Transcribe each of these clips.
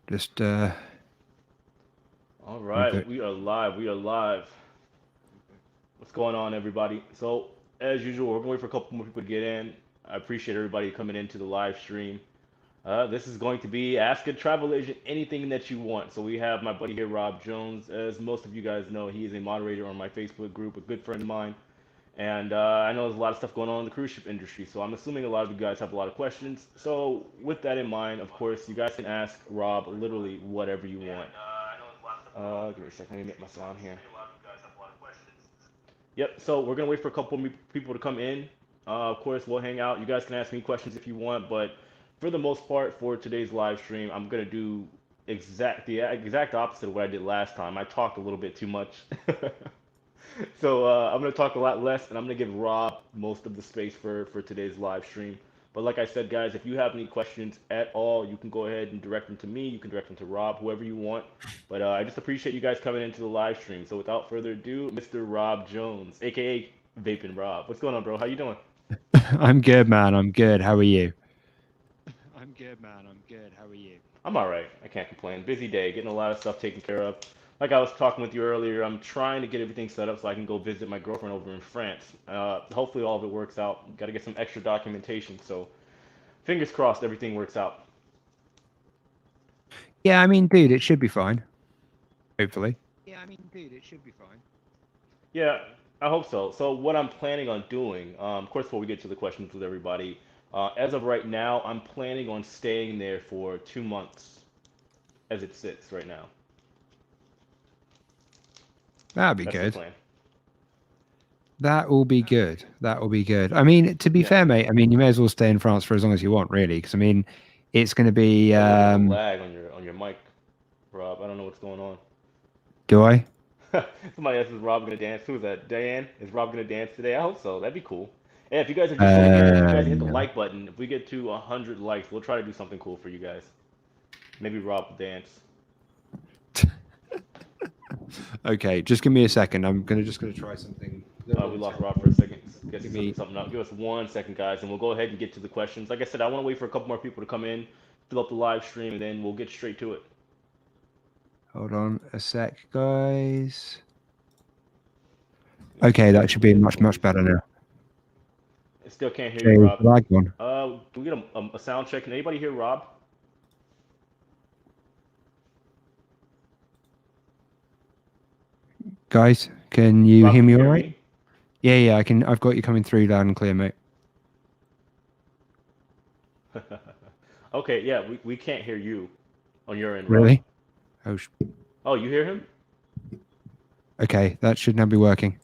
Just All okay. right, we are live. We are live. What's going on, everybody? So, as usual, we're going to wait for a couple more people to get in. I appreciate everybody coming into the live stream. This is going to be Ask a Travel Agent anything that you want. So, we have my buddy here, Rob Jones. As most of you guys know, he is a moderator on my Facebook group, a good friend of mine. And I know there's a lot of stuff going on in the cruise ship industry. So, I'm assuming a lot of you guys have a lot of questions. So, with that in mind, of course, you guys can ask Rob literally whatever you want. Give me a second. Let me make my sound here. Yep. So we're gonna wait for a couple people to come in. Of course, we'll hang out. You guys can ask me questions if you want, but for the most part, for today's live stream, I'm gonna do the exact opposite of what I did last time. I talked a little bit too much. So I'm gonna talk a lot less, and I'm gonna give Rob most of the space for today's live stream. But like I said, guys, if you have any questions at all, you can go ahead and direct them to me. You can direct them to Rob, whoever you want. But I just appreciate you guys coming into the live stream. So without further ado, Mr. Rob Jones, aka Vaping Rob. What's going on, bro? How you doing? I'm good, man. I'm good. How are you? I'm good, man. I'm good. How are you? I'm all right. I can't complain. Busy day, getting a lot of stuff taken care of. Like I was talking with you earlier, I'm trying to get everything set up so I can go visit my girlfriend over in France. Hopefully all of it works out. Got to get some extra documentation. So fingers crossed everything works out. Yeah, I mean, dude, it should be fine. Hopefully. Yeah, I mean, dude, it should be fine. Yeah, I hope so. So what I'm planning on doing, of course, before we get to the questions with everybody, as of right now, I'm planning on staying there for 2 months as it sits right now. That'd be That's the good. plan. That will be good. That will be good. I mean, to be Yeah. fair, mate, I mean, you may as well stay in France for as long as you want, really, because I mean, it's going to be. Got a little bit of lag on your mic, Rob. I don't know what's going on. Do I? Somebody else is Rob gonna dance? Who is that? Diane? Is Rob gonna dance today? I hope so. That'd be cool. And if you guys are just getting in, I need you guys to hit the No. like button. If we get to 100 likes, we'll try to do something cool for you guys. Maybe Rob will dance. Okay, just give me a second. I'm gonna try something. We lost Rob for a second. Guess Give he's me. looking something up. Give us 1 second, guys, and we'll go ahead and get to the questions. Like I said, I want to wait for a couple more people to come in, fill up the live stream, and then we'll get straight to it. Hold on a sec, guys. Okay, that should be much better now. I still can't hear Okay, you, Rob. lag one. Can we get a sound check? Can anybody hear Rob? Guys, can you Rob, hear can me you all hear right? me? Yeah, I can. I've got you coming through loud and clear, mate. Okay, yeah, we can't hear you on your end, Rob. Really? Oh, Oh, you hear him? okay. That should now be working.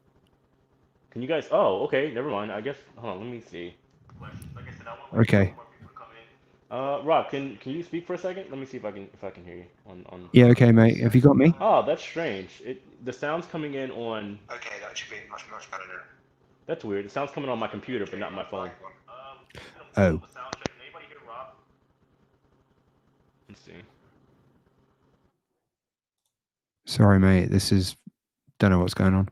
Can you guys? Oh, okay, never mind. I guess. Hold on, let me see. Like I said, I want to wait for a Okay. couple more people to come in. Rob, can you speak for a second? Let me see if I can hear you on. Yeah, okay, mate. Have you got me? Oh, that's strange. The sound's coming in on. Okay, that should be much better now. That's weird. The sound's coming on my computer, but not my phone. Oh, Anybody hear Rob? Let's see. sorry, mate. This is don't know what's going on.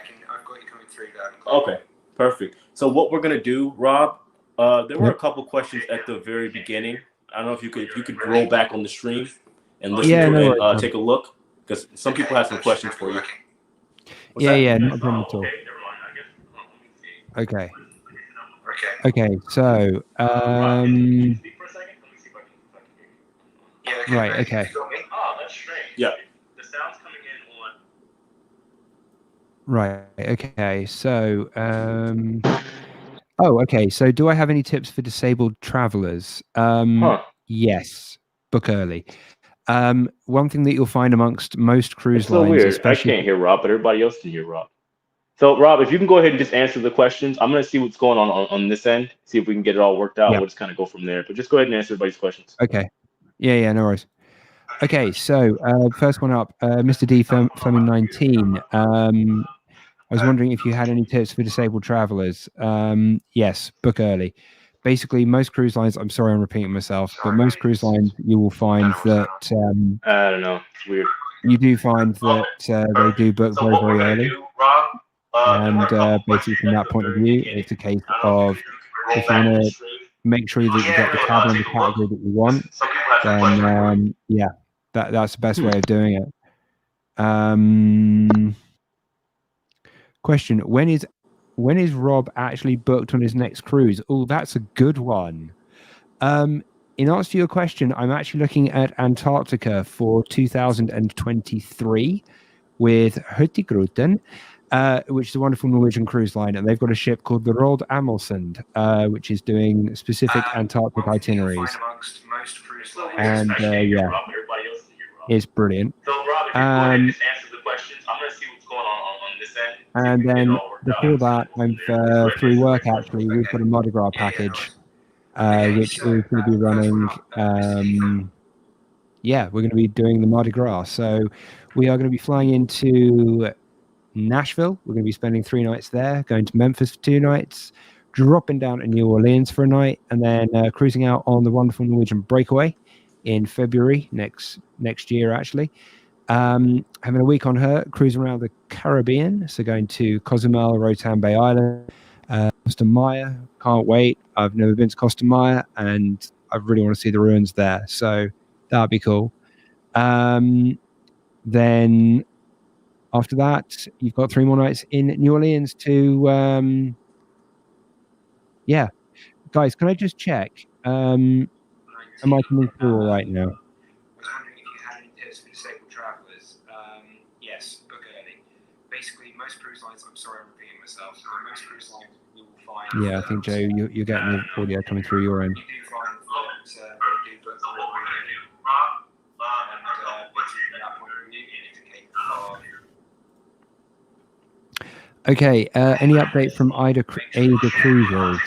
I've got you coming through there. Okay, perfect. So what we're gonna do, Rob? There were a couple questions at the very beginning. I don't know if you could roll back on the stream and listen Yeah, to no it worries, and man. take a look because some people have some questions for you. What's Yeah, that? yeah, not a problem at all. Okay, never mind. I guess. Okay, Okay. okay. So, Rob, can you speak for a second? Let me see if I can hear you. Yeah, right, okay. You got me? Oh, that's strange. Yeah. The sound's coming in on. Right, okay. So, oh, okay. So, do I have any tips for disabled travelers? Huh. Yes. Book early. One thing that you'll find amongst most cruise It's so lines, weird. I especially. can't hear Rob, but everybody else can hear Rob. So, Rob, if you can go ahead and just answer the questions, I'm going to see what's going on this end, see if we can get it all worked out. Yeah. We'll just kind of go from there. But just go ahead and answer everybody's questions. Okay. Yeah, no worries. Okay, so first one up, Mr. D Fleming 19. I was wondering if you had any tips for disabled travelers. Yes, book early. Basically, most cruise lines, I'm sorry I'm repeating myself, but most cruise lines you will find that I don't know. It's weird. you do find that they do book very early. And basically, from that point of view, it's a case of if you want to make sure that you get the cabin and the category that you want, then yeah, that's the best way of doing it. Question: When is Rob actually booked on his next cruise? Oh, that's a good one. In answer to your question, I'm actually looking at Antarctica for 2023 with Hurtigruten, which is a wonderful Norwegian cruise line, and they've got a ship called the Roald Amundsen, which is doing specific Antarctic itineraries. And yeah, it's brilliant. So Rob, if you go ahead and just answer the questions, I'm gonna see what's going on this end. And then before that, I'm through work actually. We've got a Mardi Gras package, which is going to be running. Yeah, we're going to be doing the Mardi Gras. So we are going to be flying into Nashville. We're going to be spending 3 nights there, going to Memphis for 2 nights, dropping down to New Orleans for a night, and then cruising out on the wonderful Norwegian Breakaway in February next year, actually. Having a week on her, cruising around the Caribbean. So going to Cozumel, Roatan Bay Island, Costa Maya. Can't wait. I've never been to Costa Maya, and I really want to see the ruins there. So that'd be cool. Then after that, you've got 3 more nights in New Orleans to, yeah. Guys, can I just check? Am I coming through all right now? I was wondering if you had any tips for disabled travellers. Yes, book early. Basically, most cruise lines, I'm sorry I'm repeating myself, but most cruise lines you will find... Yeah, I think, Joe, you're getting the audio coming through your end. You do find that they do book early. And basically from that point of view, you need to keep Okay, any update from Ada Cruises?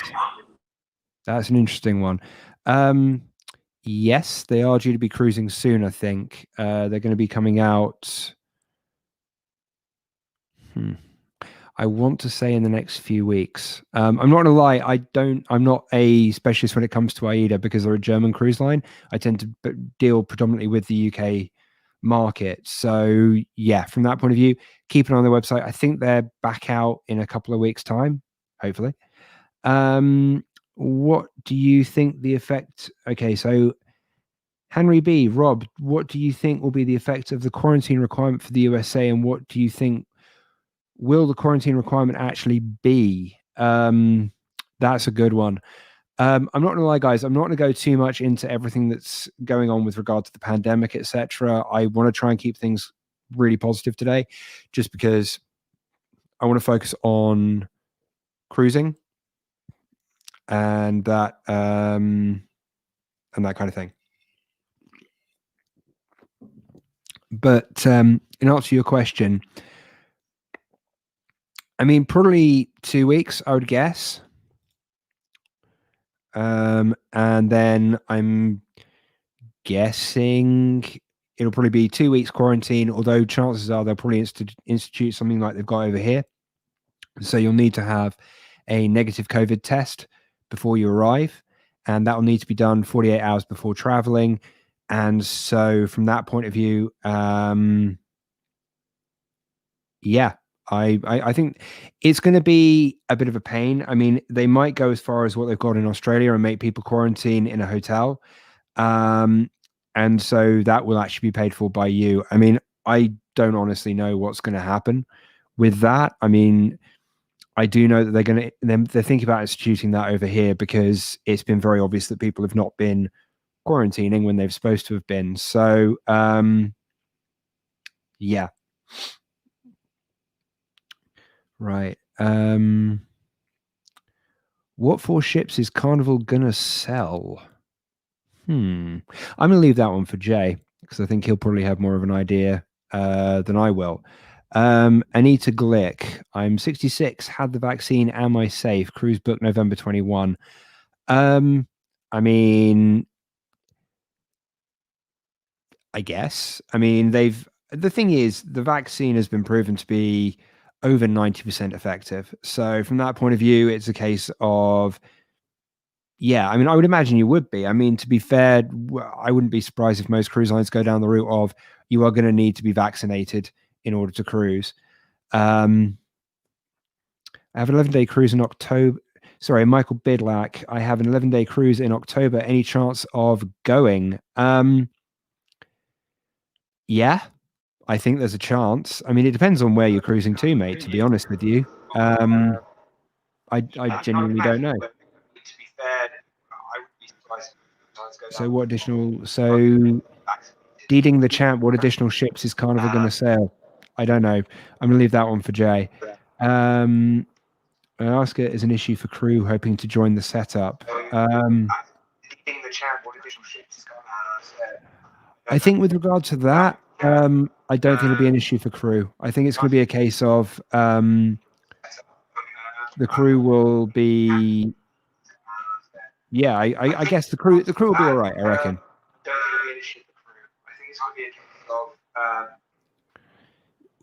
That's an interesting one. Yes, they are due to be cruising soon, I think. They're going to be coming out... I want to say in the next few weeks. I'm not going to lie, I'm not a specialist when it comes to AIDA because they're a German cruise line. I tend to deal predominantly with the UK market. So yeah, from that point of view, keep an eye on their website. I think they're back out in a couple of weeks' time, hopefully. What do you think the effect... Okay, so Henry B, Rob, what do you think will be the effect of the quarantine requirement for the USA, and what do you think will the quarantine requirement actually be? That's a good one. I'm not going to lie, guys. I'm not going to go too much into everything that's going on with regard to the pandemic, etc. I want to try and keep things really positive today, just because I want to focus on cruising and that kind of thing. But in answer to your question, I mean, probably 2 weeks, I would guess. And then I'm guessing it'll probably be 2 weeks quarantine, although chances are they'll probably institute something like they've got over here. So you'll need to have a negative COVID test before you arrive, and that will need to be done 48 hours before traveling. And so from that point of view, yeah, I think it's going to be a bit of a pain. I mean, they might go as far as what they've got in Australia and make people quarantine in a hotel. And so that will actually be paid for by you. I mean, I don't honestly know what's going to happen with that. I mean, I do know that they're thinking about instituting that over here because it's been very obvious that people have not been quarantining when they're supposed to have been. So, yeah. Right. What 4 ships is Carnival gonna sell? I'm gonna leave that one for Jay because I think he'll probably have more of an idea than I will. Anita Glick, I'm 66, had the vaccine, am I safe? Cruise book November 21. I mean, I guess. I mean, the thing is, the vaccine has been proven to be over 90% effective. So from that point of view, it's a case of, yeah, I mean, I would imagine you would be. I mean, to be fair, I wouldn't be surprised if most cruise lines go down the route of you are going to need to be vaccinated in order to cruise. I have an 11-day cruise in October. Sorry, Michael Bidlack. I have an 11-day cruise in October. Any chance of going? Yeah, I think there's a chance. I mean, it depends on where you're cruising to, mate, to be honest with you. I genuinely don't know. To be fair, I would be surprised. So what additional... So, Deeding the Champ, what additional ships is Carnival going to sail? I don't know. I'm going to leave that one for Jay. I ask it as an issue for crew hoping to join the setup. I think with regard to that, I don't think it'll be an issue for crew. I think it's going to be a case of the crew will be... Yeah, I guess the crew will be all right, I reckon.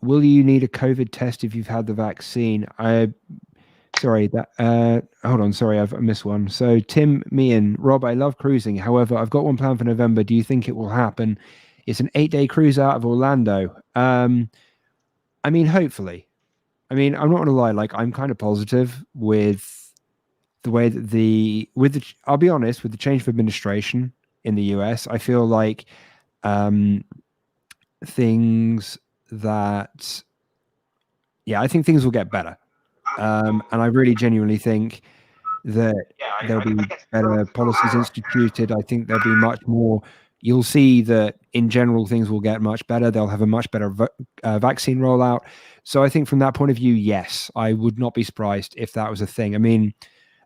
Will you need a COVID test if you've had the vaccine? Sorry, hold on, sorry, I've missed one. So Tim Meehan, Rob, I love cruising. However, I've got one planned for November. Do you think it will happen? It's an 8-day cruise out of Orlando. I mean, hopefully. I mean, I'm not going to lie, like, I'm kind of positive with the way that I'll be honest, with the change of administration in the US, I feel like things that, I think things will get better. And I really genuinely think that there'll be better policies instituted. I think there'll be much more. You'll see that in general, things will get much better. They'll have a much better vaccine rollout. So I think from that point of view, yes, I would not be surprised if that was a thing. I mean,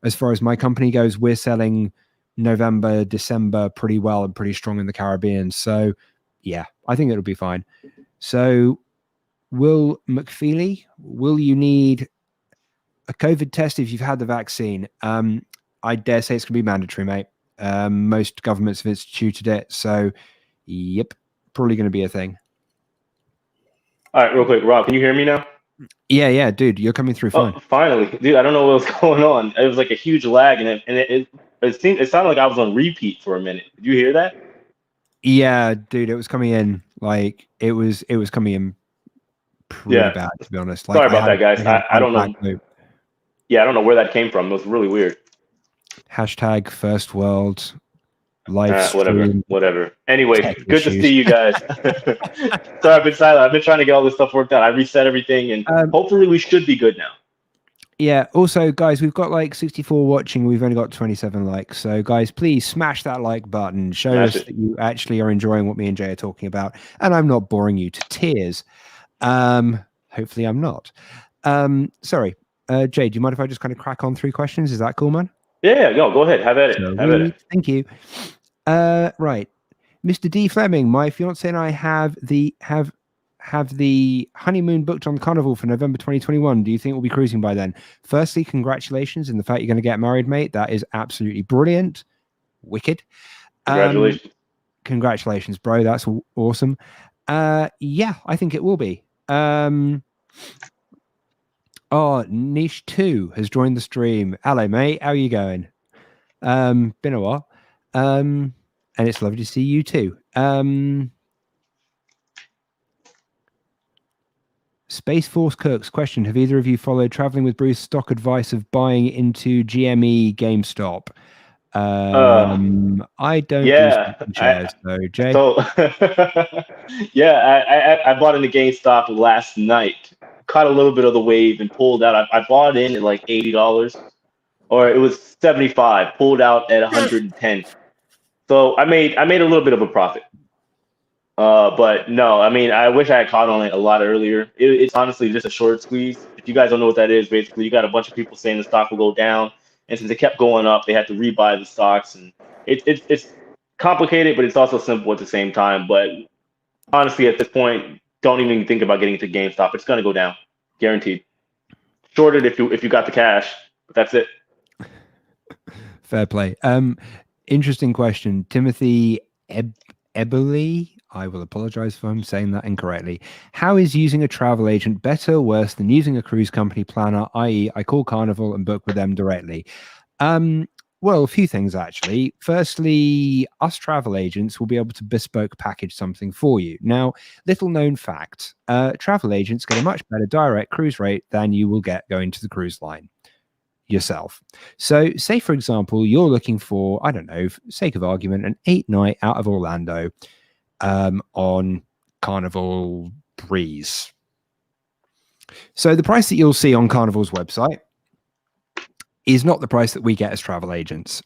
as far as my company goes, we're selling November, December pretty well and pretty strong in the Caribbean. So yeah, I think it'll be fine. So Will McFeely, will you need a COVID test if you've had the vaccine? I dare say it's going to be mandatory, mate. Most governments have instituted it. So, yep, probably going to be a thing. All right, real quick, Rob, can you hear me now? Yeah, dude, you're coming through fine. Oh, finally, dude. I don't know what was going on. It was like a huge lag, and it sounded like I was on repeat for a minute. Did you hear that? Yeah, dude, it was coming in like it was coming in pretty bad, to be honest. Like, sorry about that, guys. I don't know. Loop. Yeah, I don't know where that came from. It was really weird. Hashtag first world live stream. Whatever. Anyway, good to see you guys. Sorry, I've been silent. I've been trying to get all this stuff worked out. I reset everything, and hopefully we should be good now. Yeah. Also, guys, we've got like 64 watching. We've only got 27 likes. So, guys, please smash that like button. Show us that you actually are enjoying what me and Jay are talking about, and I'm not boring you to tears. Hopefully, I'm not. Sorry, Jay. Do you mind if I just kind of crack on 3 questions? Is that cool, man? Yeah. Go ahead. Have at it. Thank you. Right, Mr. D. Fleming. My fiance and I have the honeymoon booked on Carnival for November 2021. Do you think we'll be cruising by then? Firstly, congratulations in the fact you're going to get married, mate. That is absolutely brilliant. Wicked. Congratulations, bro. That's awesome. Yeah, I think it will be. Niche 2 has joined the stream. Hello, mate. How are you going? Been a while. And it's lovely to see you too. Space Force Cooks question: have either of you followed Traveling with Bruce stock advice of buying into GME GameStop? I don't do shares, so Jay. So I bought into GameStop last night. Caught a little bit of the wave and pulled out. I bought in at like $80, or it was $75. Pulled out at $110. So I made a little bit of a profit. But no, I mean, I wish I had caught on it a lot earlier. It's honestly just a short squeeze. If you guys don't know what that is, basically you got a bunch of people saying the stock will go down, and since it kept going up, they had to rebuy the stocks, and it's complicated, but it's also simple at the same time. But honestly, at this point, don't even think about getting into GameStop. It's gonna go down, guaranteed. Short it if you got the cash, but that's it. Fair play. Interesting question, Timothy Eberly. I will apologize if I'm saying that incorrectly. How is using a travel agent better or worse than using a cruise company planner, i.e. I call Carnival and book with them directly? Well, a few things, actually. Firstly, us travel agents will be able to bespoke package something for you. Now, little known fact, travel agents get a much better direct cruise rate than you will get going to the cruise line. yourself. So say, for example, you're looking for, I don't know, for sake of argument, an 8-night out of Orlando on Carnival Breeze. So the price that you'll see on Carnival's website is not the price that we get as travel agents.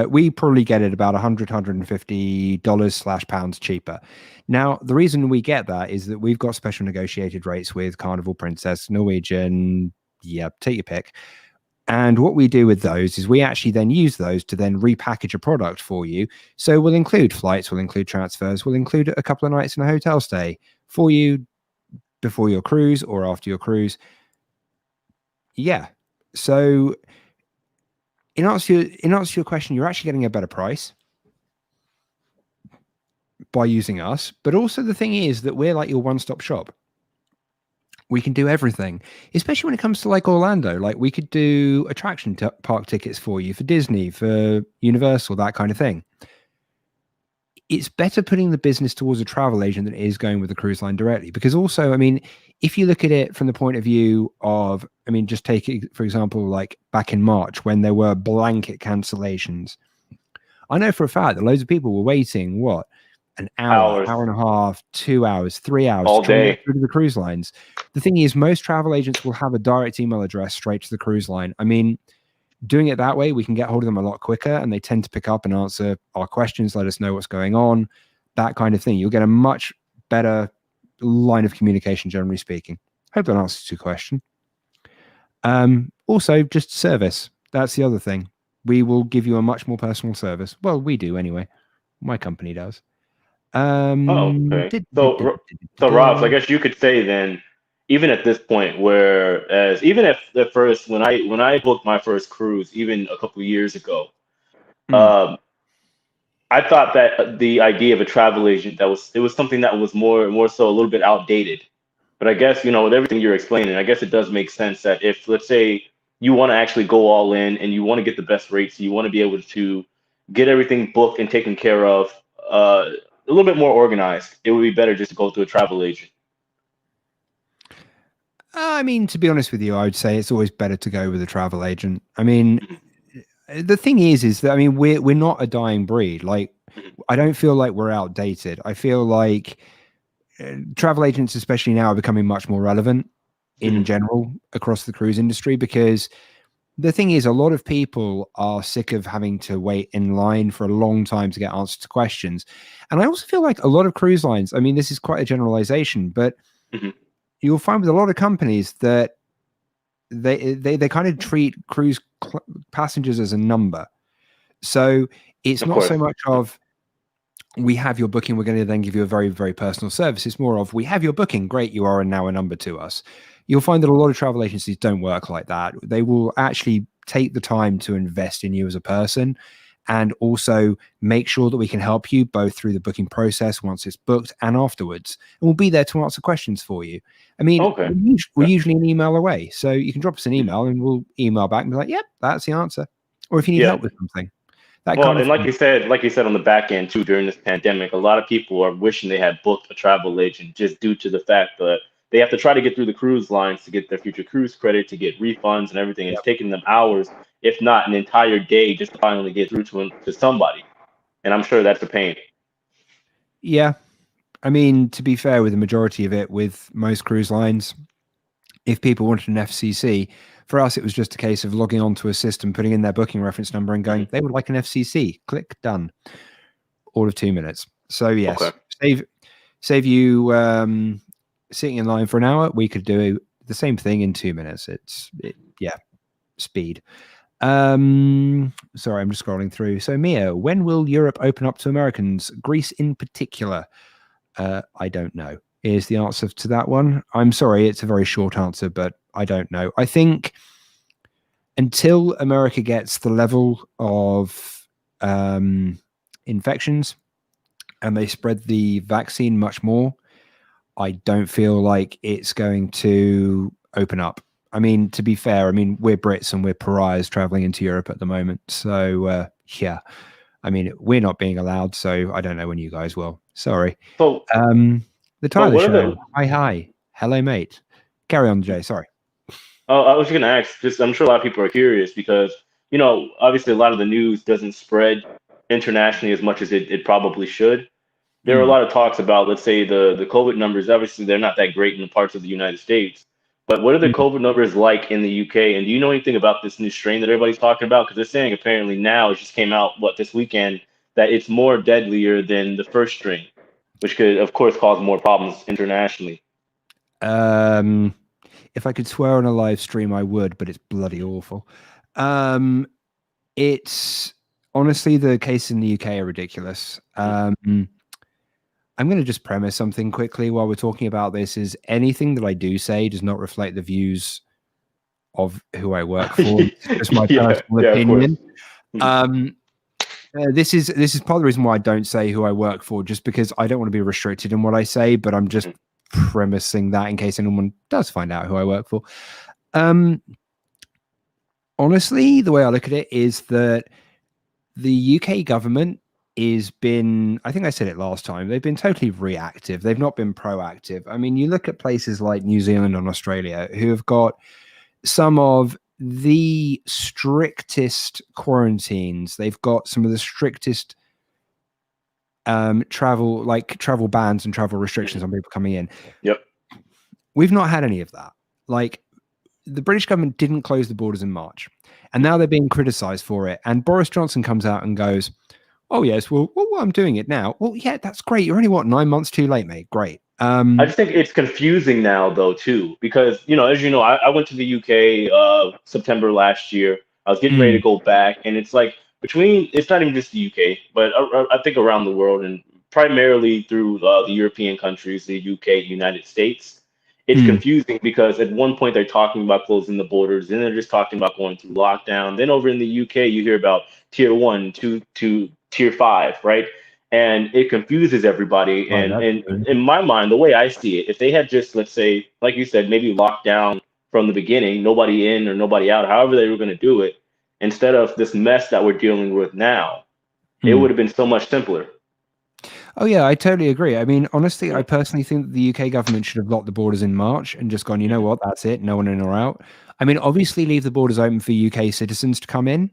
We probably get it about $150 / cheaper. Now, the reason we get that is that we've got special negotiated rates with Carnival, Princess, Norwegian, take your pick. And what we do with those is we actually then use those to then repackage a product for you. So we'll include flights, we'll include transfers, we'll include a couple of nights in a hotel stay for you before your cruise or after your cruise. Yeah. So in answer to your question, you're actually getting a better price by using us. But also the thing is that we're like your one-stop shop. We can do everything, especially when it comes to like Orlando. Like we could do attraction park tickets for you, for Disney, for Universal, that kind of thing. It's better putting the business towards a travel agent than it is going with the cruise line directly. Because also, I mean, if you look at it from the point of view of, I mean, just take it, for example, like back in March when there were blanket cancellations. I know for a fact that loads of people were waiting, what, an hour, hour and a half, 2 hours, 3 hours all to try and day get through to the cruise lines. The thing is, most travel agents will have a direct email address straight to the cruise line. I mean, doing it that way, we can get hold of them a lot quicker, and they tend to pick up and answer our questions, let us know what's going on, that kind of thing. You'll get a much better line of communication, generally speaking. Hope that answers your question. Also, just service. That's the other thing. We will give you a much more personal service. Well, we do anyway. My company does. Okay. So Rob, I guess you could say then, even at this point, whereas even if the first when I booked my first cruise, even a couple years ago, I thought that the idea of a travel agent it was something that was more so a little bit outdated. But I guess, with everything you're explaining, I guess it does make sense that if, let's say, you want to actually go all in and you want to get the best rates, you want to be able to get everything booked and taken care of, a little bit more organized, it would be better just to go to a travel agent. I mean, to be honest with you, I would say it's always better to go with a travel agent. I mean, the thing is that, I mean, we're not a dying breed. Like, I don't feel like we're outdated. I feel like travel agents, especially now, are becoming much more relevant in general across the cruise industry, because the thing is, a lot of people are sick of having to wait in line for a long time to get answers to questions. And I also feel like a lot of cruise lines, I mean, this is quite a generalization, but you'll find with a lot of companies that they kind of treat cruise passengers as a number. So it's not so much of, we have your booking, we're going to then give you a very, very personal service. It's more of, we have your booking, great, you are now a number to us. You'll find that a lot of travel agencies don't work like that. They will actually take the time to invest in you as a person, and also make sure that we can help you both through the booking process once it's booked and afterwards. And we'll be there to answer questions for you. I mean, we're usually an email away. So you can drop us an email and we'll email back and be like, yep, that's the answer. Or if you need help with something. And like you said on the back end too, during this pandemic, a lot of people are wishing they had booked a travel agent just due to the fact that they have to try to get through the cruise lines to get their future cruise credit, to get refunds and everything. It's taking them hours, if not an entire day, just to finally get through to somebody. And I'm sure that's a pain. Yeah. I mean, to be fair, with the majority of it, with most cruise lines, if people wanted an FCC, for us, it was just a case of logging onto a system, putting in their booking reference number and going, they would like an FCC. Click done. All of 2 minutes. So yes, save you sitting in line for an hour. We could do the same thing in 2 minutes. Speed. Sorry, I'm just scrolling through. So Mia, when will Europe open up to Americans? Greece in particular? I don't know, is the answer to that one. I'm sorry, it's a very short answer, but I don't know. I think until America gets the level of infections and they spread the vaccine much more, I don't feel like it's going to open up. I mean, to be fair, I mean, we're Brits and we're pariahs traveling into Europe at the moment. So, yeah, I mean, we're not being allowed. So I don't know when you guys will. Sorry. So, the Tyler Show. Hi. Hello, mate. Carry on, Jay. Sorry. Oh, I was just gonna ask. Just, I'm sure a lot of people are curious because obviously a lot of the news doesn't spread internationally as much as it probably should. There are a Mm. lot of talks about, let's say, the COVID numbers. Obviously, they're not that great in the parts of the United States. But what are the Mm. COVID numbers like in the UK? And do you know anything about this new strain that everybody's talking about? Because they're saying apparently now it just came out this weekend that it's more deadlier than the first strain, which could, of course, cause more problems internationally. If I could swear on a live stream, I would, but it's bloody awful. It's honestly, the case in the UK are ridiculous. I'm going to just premise something quickly while we're talking about this. Is anything that I do say does not reflect the views of who I work for. It's just my Yeah, personal yeah, of course. opinion. This is part of the reason why I don't say who I work for, just because I don't want to be restricted in what I say. But I'm just premising that in case anyone does find out who I work for. Honestly, the way I look at it is that the UK government is been, I think I said it last time, they've been totally reactive. They've not been proactive. I mean, you look at places like New Zealand and Australia who have got some of the strictest quarantines. They've got some of the strictest travel bans and travel restrictions on people coming in. Yep. We've not had any of that. Like, the British government didn't close the borders in March, and now they're being criticized for it. And Boris Johnson comes out and goes, "Oh yes, well, I'm doing it now." Well, yeah, that's great. You're only 9 months too late, mate. Great. I just think it's confusing now, though, too, because as you know, I went to the UK September last year. I was getting ready to go back, and it's like it's not even just the UK, but I think around the world, and primarily through the European countries, the UK, United States. It's confusing because at one point they're talking about closing the borders, then they're just talking about going through lockdown. Then over in the UK, you hear about tier 1, 2, to tier 5, right? And it confuses everybody. Oh, And in my mind, the way I see it, if they had just, let's say, like you said, maybe locked down from the beginning, nobody in or nobody out, however they were going to do it, instead of this mess that we're dealing with now, it would have been so much simpler. Oh yeah, I totally agree. I mean, honestly, I personally think that the UK government should have locked the borders in March and just gone, you know what, that's it, no one in or out. I mean, obviously leave the borders open for UK citizens to come in,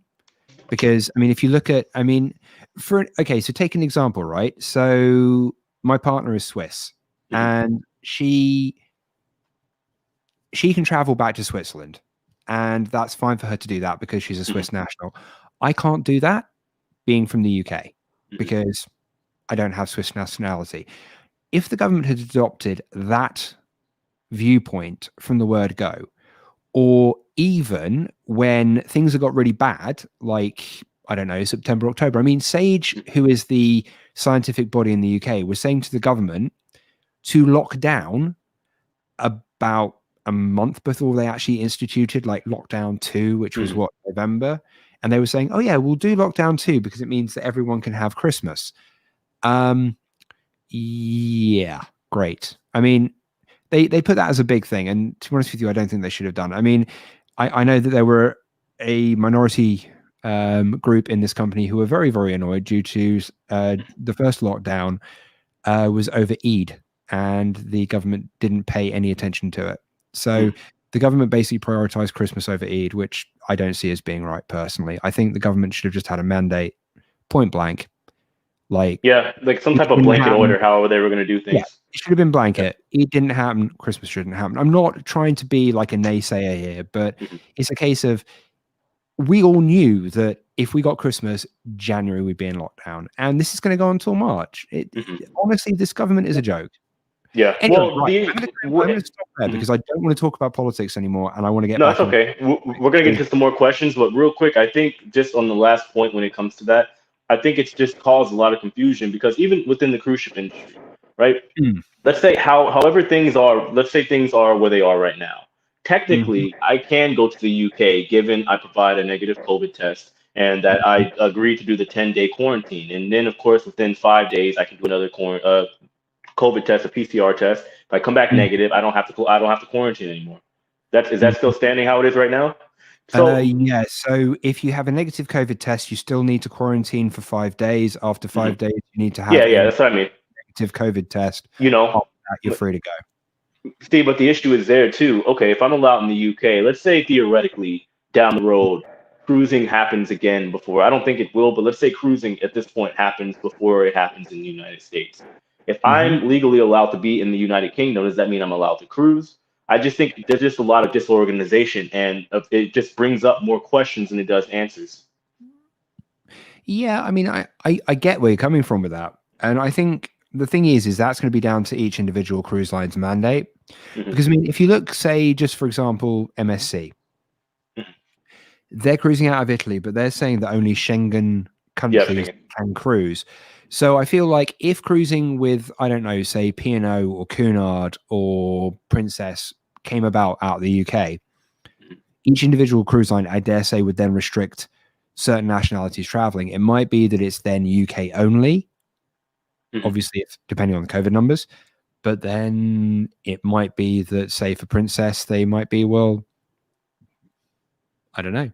because I mean, if you look at, I mean, so take an example, right? So my partner is Swiss, and she can travel back to Switzerland, and that's fine for her to do that because she's a Swiss national. I can't do that being from the UK because I don't have Swiss nationality. If the government had adopted that viewpoint from the word go, or even when things have got really bad, like, I don't know, September, October. I mean, SAGE, who is the scientific body in the UK, was saying to the government to lock down about a month before they actually instituted like lockdown 2, which was November. And they were saying, oh yeah, we'll do lockdown 2 because it means that everyone can have Christmas. Yeah, great. I mean, they put that as a big thing, and to be honest with you, I don't think they should have done. I mean, I know that there were a minority group in this company who were very, very annoyed due to the first lockdown was over Eid, and the government didn't pay any attention to it. So the government basically prioritized Christmas over Eid, which I don't see as being right personally. I think the government should have just had a mandate, point blank. Like some type of blanket order, however they were going to do things. Yeah, it should have been blanket. It didn't happen. Christmas shouldn't happen. I'm not trying to be like a naysayer here, but it's a case of, we all knew that if we got Christmas, January we'd be in lockdown, and this is going to go on until March. Honestly, this government is a joke. Yeah. Anyway, I'm going to stop there because I don't want to talk about politics anymore, and I want to get back. No, it's okay. We're going to get to some more questions, but real quick, I think just on the last point when it comes to that, I think it's just caused a lot of confusion because even within the cruise ship industry, right? Let's say however things are, let's say things are where they are right now. Technically, I can go to the UK given I provide a negative COVID test and that I agree to do the 10-day quarantine. And then, of course, within 5 days, I can do another COVID test, a PCR test. If I come back negative, I don't have to quarantine anymore. Is that still standing how it is right now? So yeah. So if you have a negative COVID test, you still need to quarantine for 5 days. After 5 days, you need to have that's what I mean. Negative COVID test. You're you're free to go. See, but the issue is there too. Okay, if I'm allowed in the UK, let's say theoretically down the road, cruising happens again before. I don't think it will, but let's say cruising at this point happens before it happens in the United States. If Hmm. I'm legally allowed to be in the United Kingdom, does that mean I'm allowed to cruise? I just think there's just a lot of disorganization, and it just brings up more questions than it does answers. Yeah, I mean, I get where you're coming from with that. And I think the thing is that's going to be down to each individual cruise line's mandate. Hmm. Because, I mean, if you look, say, just for example, MSC, they're cruising out of Italy, but they're saying that only Schengen Yeah, countries Schengen. can cruise. So I feel like if cruising with, I don't know, say P&O or Cunard or Princess came about out of the UK, each individual cruise line, I dare say, would then restrict certain nationalities traveling. It might be that it's then UK only, Hmm. obviously, if, depending on the COVID numbers. But then it might be that, say, for Princess, they might be, well, I don't know,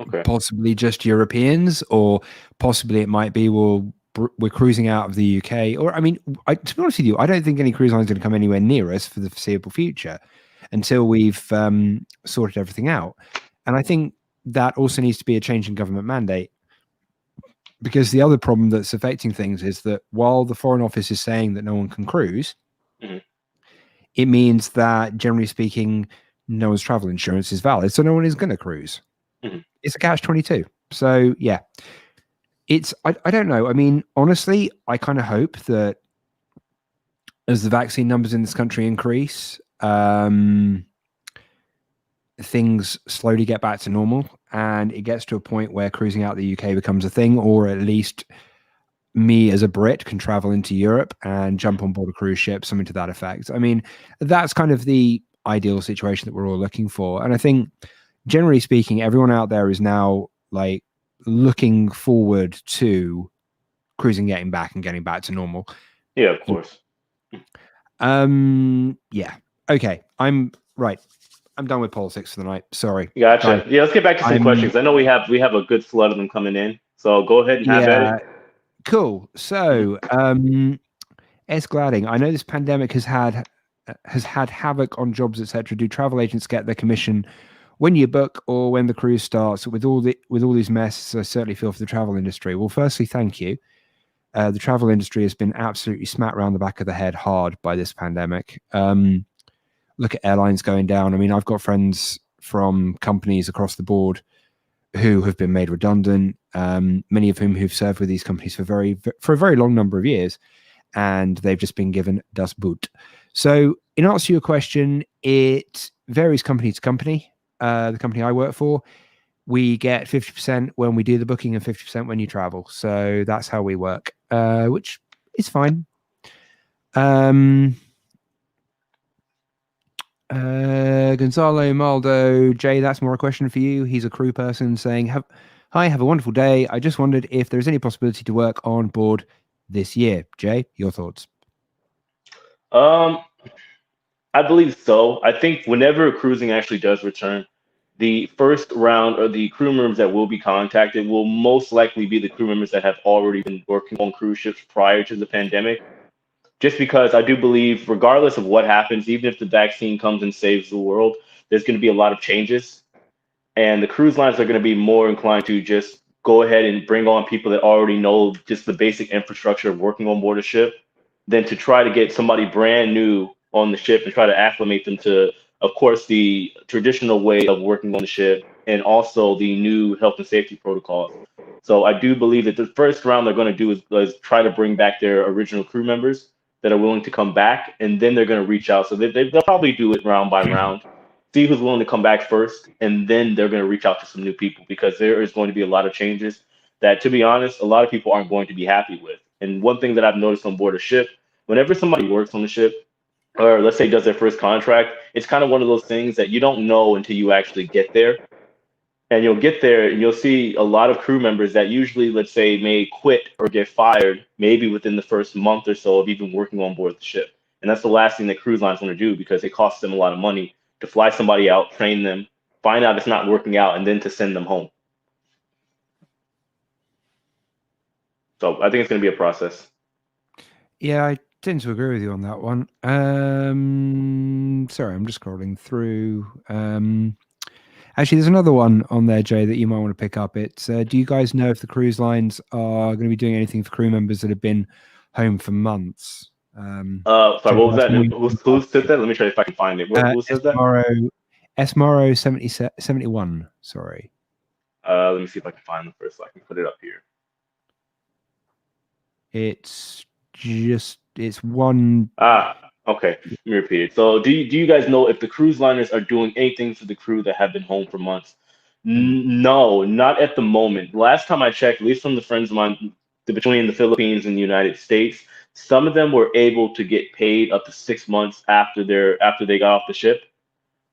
Okay. possibly just Europeans, or possibly it might be, well, we're cruising out of the UK. Or, I mean, to be honest with you, I don't think any cruise line is going to come anywhere near us for the foreseeable future until we've sorted everything out. And I think that also needs to be a change in government mandate, because the other problem that's affecting things is that while the Foreign Office is saying that no one can cruise, Hmm. it means that, generally speaking, no one's travel insurance is valid, so no one is going to cruise. Hmm. It's a catch-22. So yeah, I don't know. I mean, honestly, I kind of hope that as the vaccine numbers in this country increase, things slowly get back to normal, and it gets to a point where cruising out the UK becomes a thing, or at least me as a Brit can travel into Europe and jump on board a cruise ship, something to that effect. I mean, that's kind of the ideal situation that we're all looking for. And I think, generally speaking, everyone out there is now like looking forward to cruising getting back and getting back to normal. Yeah, of course. Yeah. Okay. I'm right. I'm done with politics for the night. Sorry. Done. Gotcha. Yeah, let's get back to some I'm questions. I know we have a good flood of them coming in, so go ahead and have at yeah, it. cool. Mhm. So S. Gladding, I know this pandemic has had havoc on jobs, etc. Do travel agents get their commission when you book or when the cruise starts? With all these messes, I certainly feel for the travel industry. Well, firstly, thank you. The travel industry has been absolutely smacked around the back of the head hard by this pandemic. Look at airlines going down. I mean, I've got friends from companies across the board who have been made redundant. Many of whom who've served with these companies for a very long number of years, and they've just been given das Boot. So, in answer to your question, it varies company to company. The company I work for, we get 50% when we do the booking and 50% when you travel. So that's how we work, which is fine. Gonzalo Maldo, Jay, that's more a question for you. He's a crew person saying, Hi, have a wonderful day. I just wondered if there's any possibility to work on board this year. Jay, your thoughts? Um, I believe so. I think whenever cruising actually does return, the first round or the crew members that will be contacted will most likely be the crew members that have already been working on cruise ships prior to the pandemic. Just because I do believe, regardless of what happens, even if the vaccine comes and saves the world, there's going to be a lot of changes. And the cruise lines are going to be more inclined to just go ahead and bring on people that already know just the basic infrastructure of working on board a ship than to try to get somebody brand new on the ship and try to acclimate them to, of course, the traditional way of working on the ship and also the new health and safety protocols. So I do believe that the first round they're going to do is try to bring back their original crew members that are willing to come back, and then they're going to reach out. So they'll probably do it round by round, see who's willing to come back first, and then they're going to reach out to some new people because there is going to be a lot of changes that, to be honest, a lot of people aren't going to be happy with. And one thing that I've noticed on board a ship, whenever somebody works on the ship, or let's say does their first contract, it's kind of one of those things that you don't know until you actually get there. And you'll get there and you'll see a lot of crew members that usually, let's say, may quit or get fired maybe within the first month or so of even working on board the ship. And that's the last thing that cruise lines want to do because it costs them a lot of money to fly somebody out, train them, find out it's not working out, and then to send them home. So I think it's going to be a process. Yeah, tend to agree with you on that one. Sorry, I'm just scrolling through. Actually, there's another one on there, Jay, that you might want to pick up. It's do you guys know if the cruise lines are going to be doing anything for crew members that have been home for months? Sorry, So what was that's that? more Who said that? Let me try if I can find it. Who says that? Esmaro 71. Sorry. Let me see if I can find them first so I can put it up here. It's one. Okay. Let me repeat it. So do you guys know if the cruise liners are doing anything for the crew that have been home for months? No, not at the moment. Last time I checked, at least from the friends of mine between the Philippines and the United States, some of them were able to get paid up to 6 months after they got off the ship.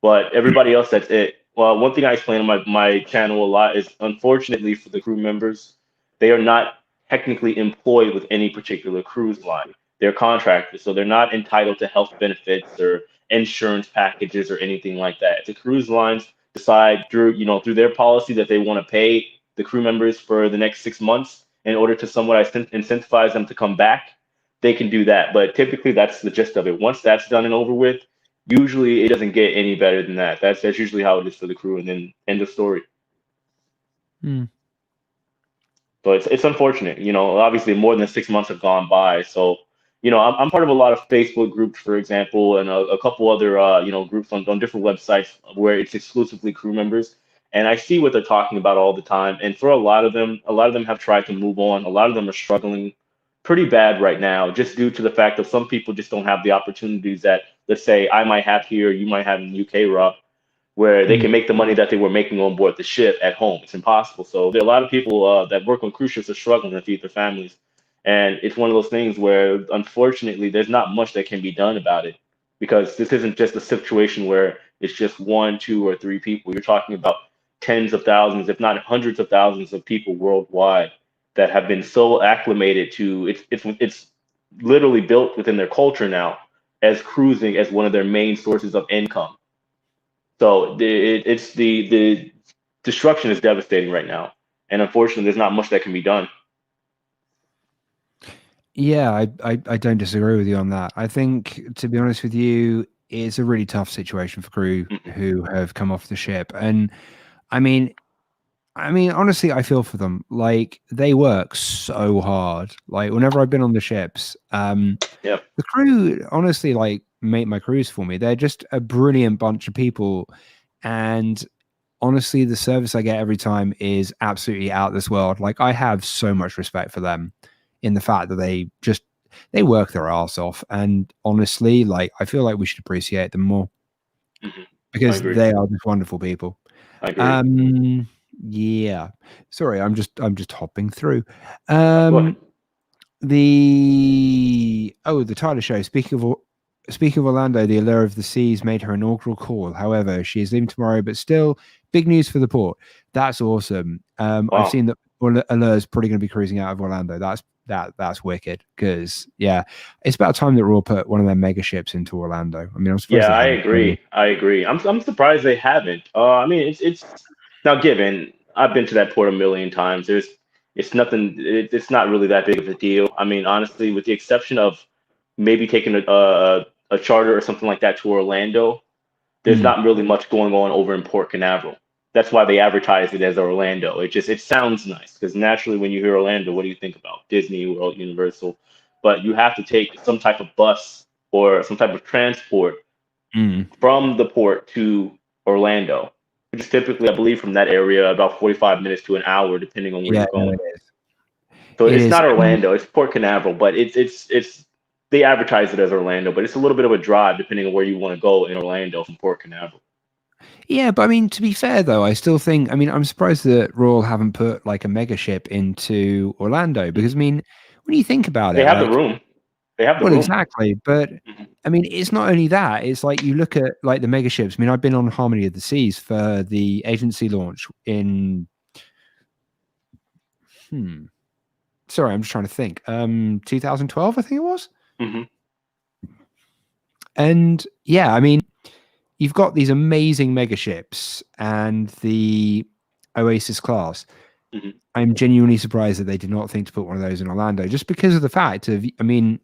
But everybody else, that's it. Well, one thing I explain on my channel a lot is, unfortunately for the crew members, they are not technically employed with any particular cruise line. They're contractors, so they're not entitled to health benefits or insurance packages or anything like that. If the cruise lines decide through their policy that they want to pay the crew members for the next 6 months in order to somewhat incentivize them to come back, they can do that. But typically, that's the gist of it. Once that's done and over with, usually it doesn't get any better than that. That's usually how it is for the crew, and then end of story. So it's unfortunate. Obviously more than 6 months have gone by. So I'm part of a lot of Facebook groups, for example, and a couple other groups on different websites where it's exclusively crew members. And I see what they're talking about all the time. And for a lot of them have tried to move on. A lot of them are struggling pretty bad right now, just due to the fact that some people just don't have the opportunities that, let's say, I might have here, you might have in the UK, Rob, where they can make the money that they were making on board the ship at home. It's impossible. So there are a lot of people that work on cruise ships are struggling to feed their families. And it's one of those things where, unfortunately, there's not much that can be done about it, because this isn't just a situation where it's just one, two, or three people. You're talking about tens of thousands, if not hundreds of thousands of people worldwide that have been so acclimated to it's literally built within their culture now as cruising as one of their main sources of income. So the destruction is devastating right now, and unfortunately, there's not much that can be done. Yeah, I don't disagree with you on that. I think, to be honest with you, it's a really tough situation for crew who have come off the ship, and I mean, honestly, I feel for them. Like, they work so hard. Like, whenever I've been on the ships, Yep. the crew honestly like make my cruise for me. They're just a brilliant bunch of people, and honestly, the service I get every time is absolutely out of this world. Like, I have so much respect for them in the fact that they work their ass off, and honestly, like, I feel like we should appreciate them more because they are just wonderful people. I agree. Yeah. Sorry, I'm just hopping through. Go ahead. The Tyler show. Speaking of Orlando, the Allure of the Seas made her inaugural call. However, she is leaving tomorrow, but still big news for the port. That's awesome. Wow. I've seen that Allure is probably going to be cruising out of Orlando. That's wicked, because it's about time that Raw put one of their mega ships into Orlando. I mean, I'm surprised. Yeah, I agree. I'm surprised they haven't. I mean, it's now, given I've been to that port a million times. It's nothing. It's not really that big of a deal. I mean, honestly, with the exception of maybe taking a charter or something like that to Orlando, there's not really much going on over in Port Canaveral. That's why they advertise it as Orlando. It sounds nice, because naturally when you hear Orlando, what do you think about? Disney World, Universal. But you have to take some type of bus or some type of transport from the port to Orlando, which is typically, I believe, from that area about 45 minutes to an hour, depending on where you're going. So it's not Orlando, it's Port Canaveral, but it's they advertise it as Orlando, but it's a little bit of a drive depending on where you want to go in Orlando from Port Canaveral. Yeah, but I mean, to be fair though, I still think, I mean, I'm surprised that Royal haven't put like a mega ship into Orlando, because I mean, when you think about it, they have the room. They have the well, room. exactly. But I mean, it's not only that. It's like, you look at like the mega ships. I mean, I've been on Harmony of the Seas for the agency launch in. Sorry, I'm just trying to think. 2012, I think it was. And yeah, I mean, you've got these amazing mega ships and the Oasis class. I'm genuinely surprised that they did not think to put one of those in Orlando, just because of the fact of, I mean,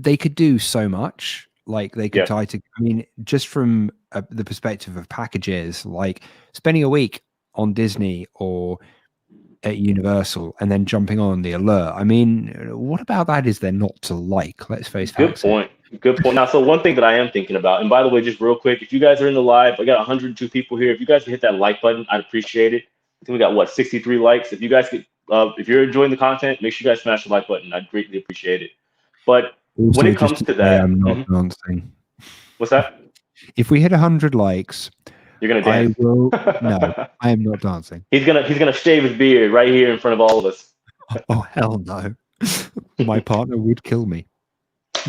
they could do so much. Like they could Yes. tie to, I mean, just from the perspective of packages, like spending a week on Disney or at Universal and then jumping on the Alert. I mean, what about that is there not to like? Let's face Good facts here. point. Good point. Now, so one thing that I am thinking about, and by the way, just real quick, if you guys are in the live, I got 102 people here. If you guys can hit that like button, I'd appreciate it. I think we got 63 likes. If you guys could, if you're enjoying the content, make sure you guys smash the like button. I'd greatly appreciate it. But Also, when it just comes to say that, I'm not dancing. what's that? If we hit 100 likes, You're gonna I dance. will. No, I am not dancing. He's gonna shave his beard right here in front of all of us. Oh hell no! My partner would kill me.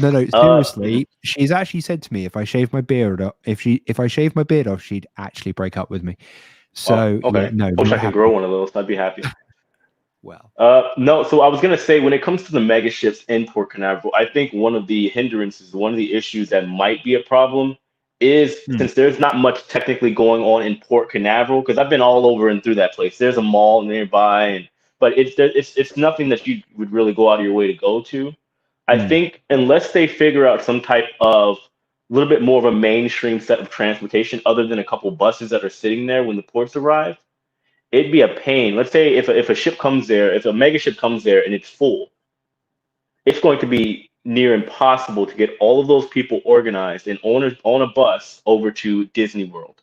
No, seriously. She's actually said to me if I shave my beard off, if I shave my beard off, she'd actually break up with me. So okay. yeah, no, Wish not I could happening. grow one of those. I'd be happy. Well, No. So I was gonna say, when it comes to the mega ships in Port Canaveral, I think one of the hindrances, one of the issues that might be a problem, is since there's not much technically going on in Port Canaveral. Because I've been all over and through that place. There's a mall nearby, but it's nothing that you would really go out of your way to go to. I think unless they figure out some type of a little bit more of a mainstream set of transportation other than a couple buses that are sitting there when the ports arrive, it'd be a pain. Let's say if a ship comes there, if a mega ship comes there and it's full, it's going to be near impossible to get all of those people organized and on a bus over to Disney World.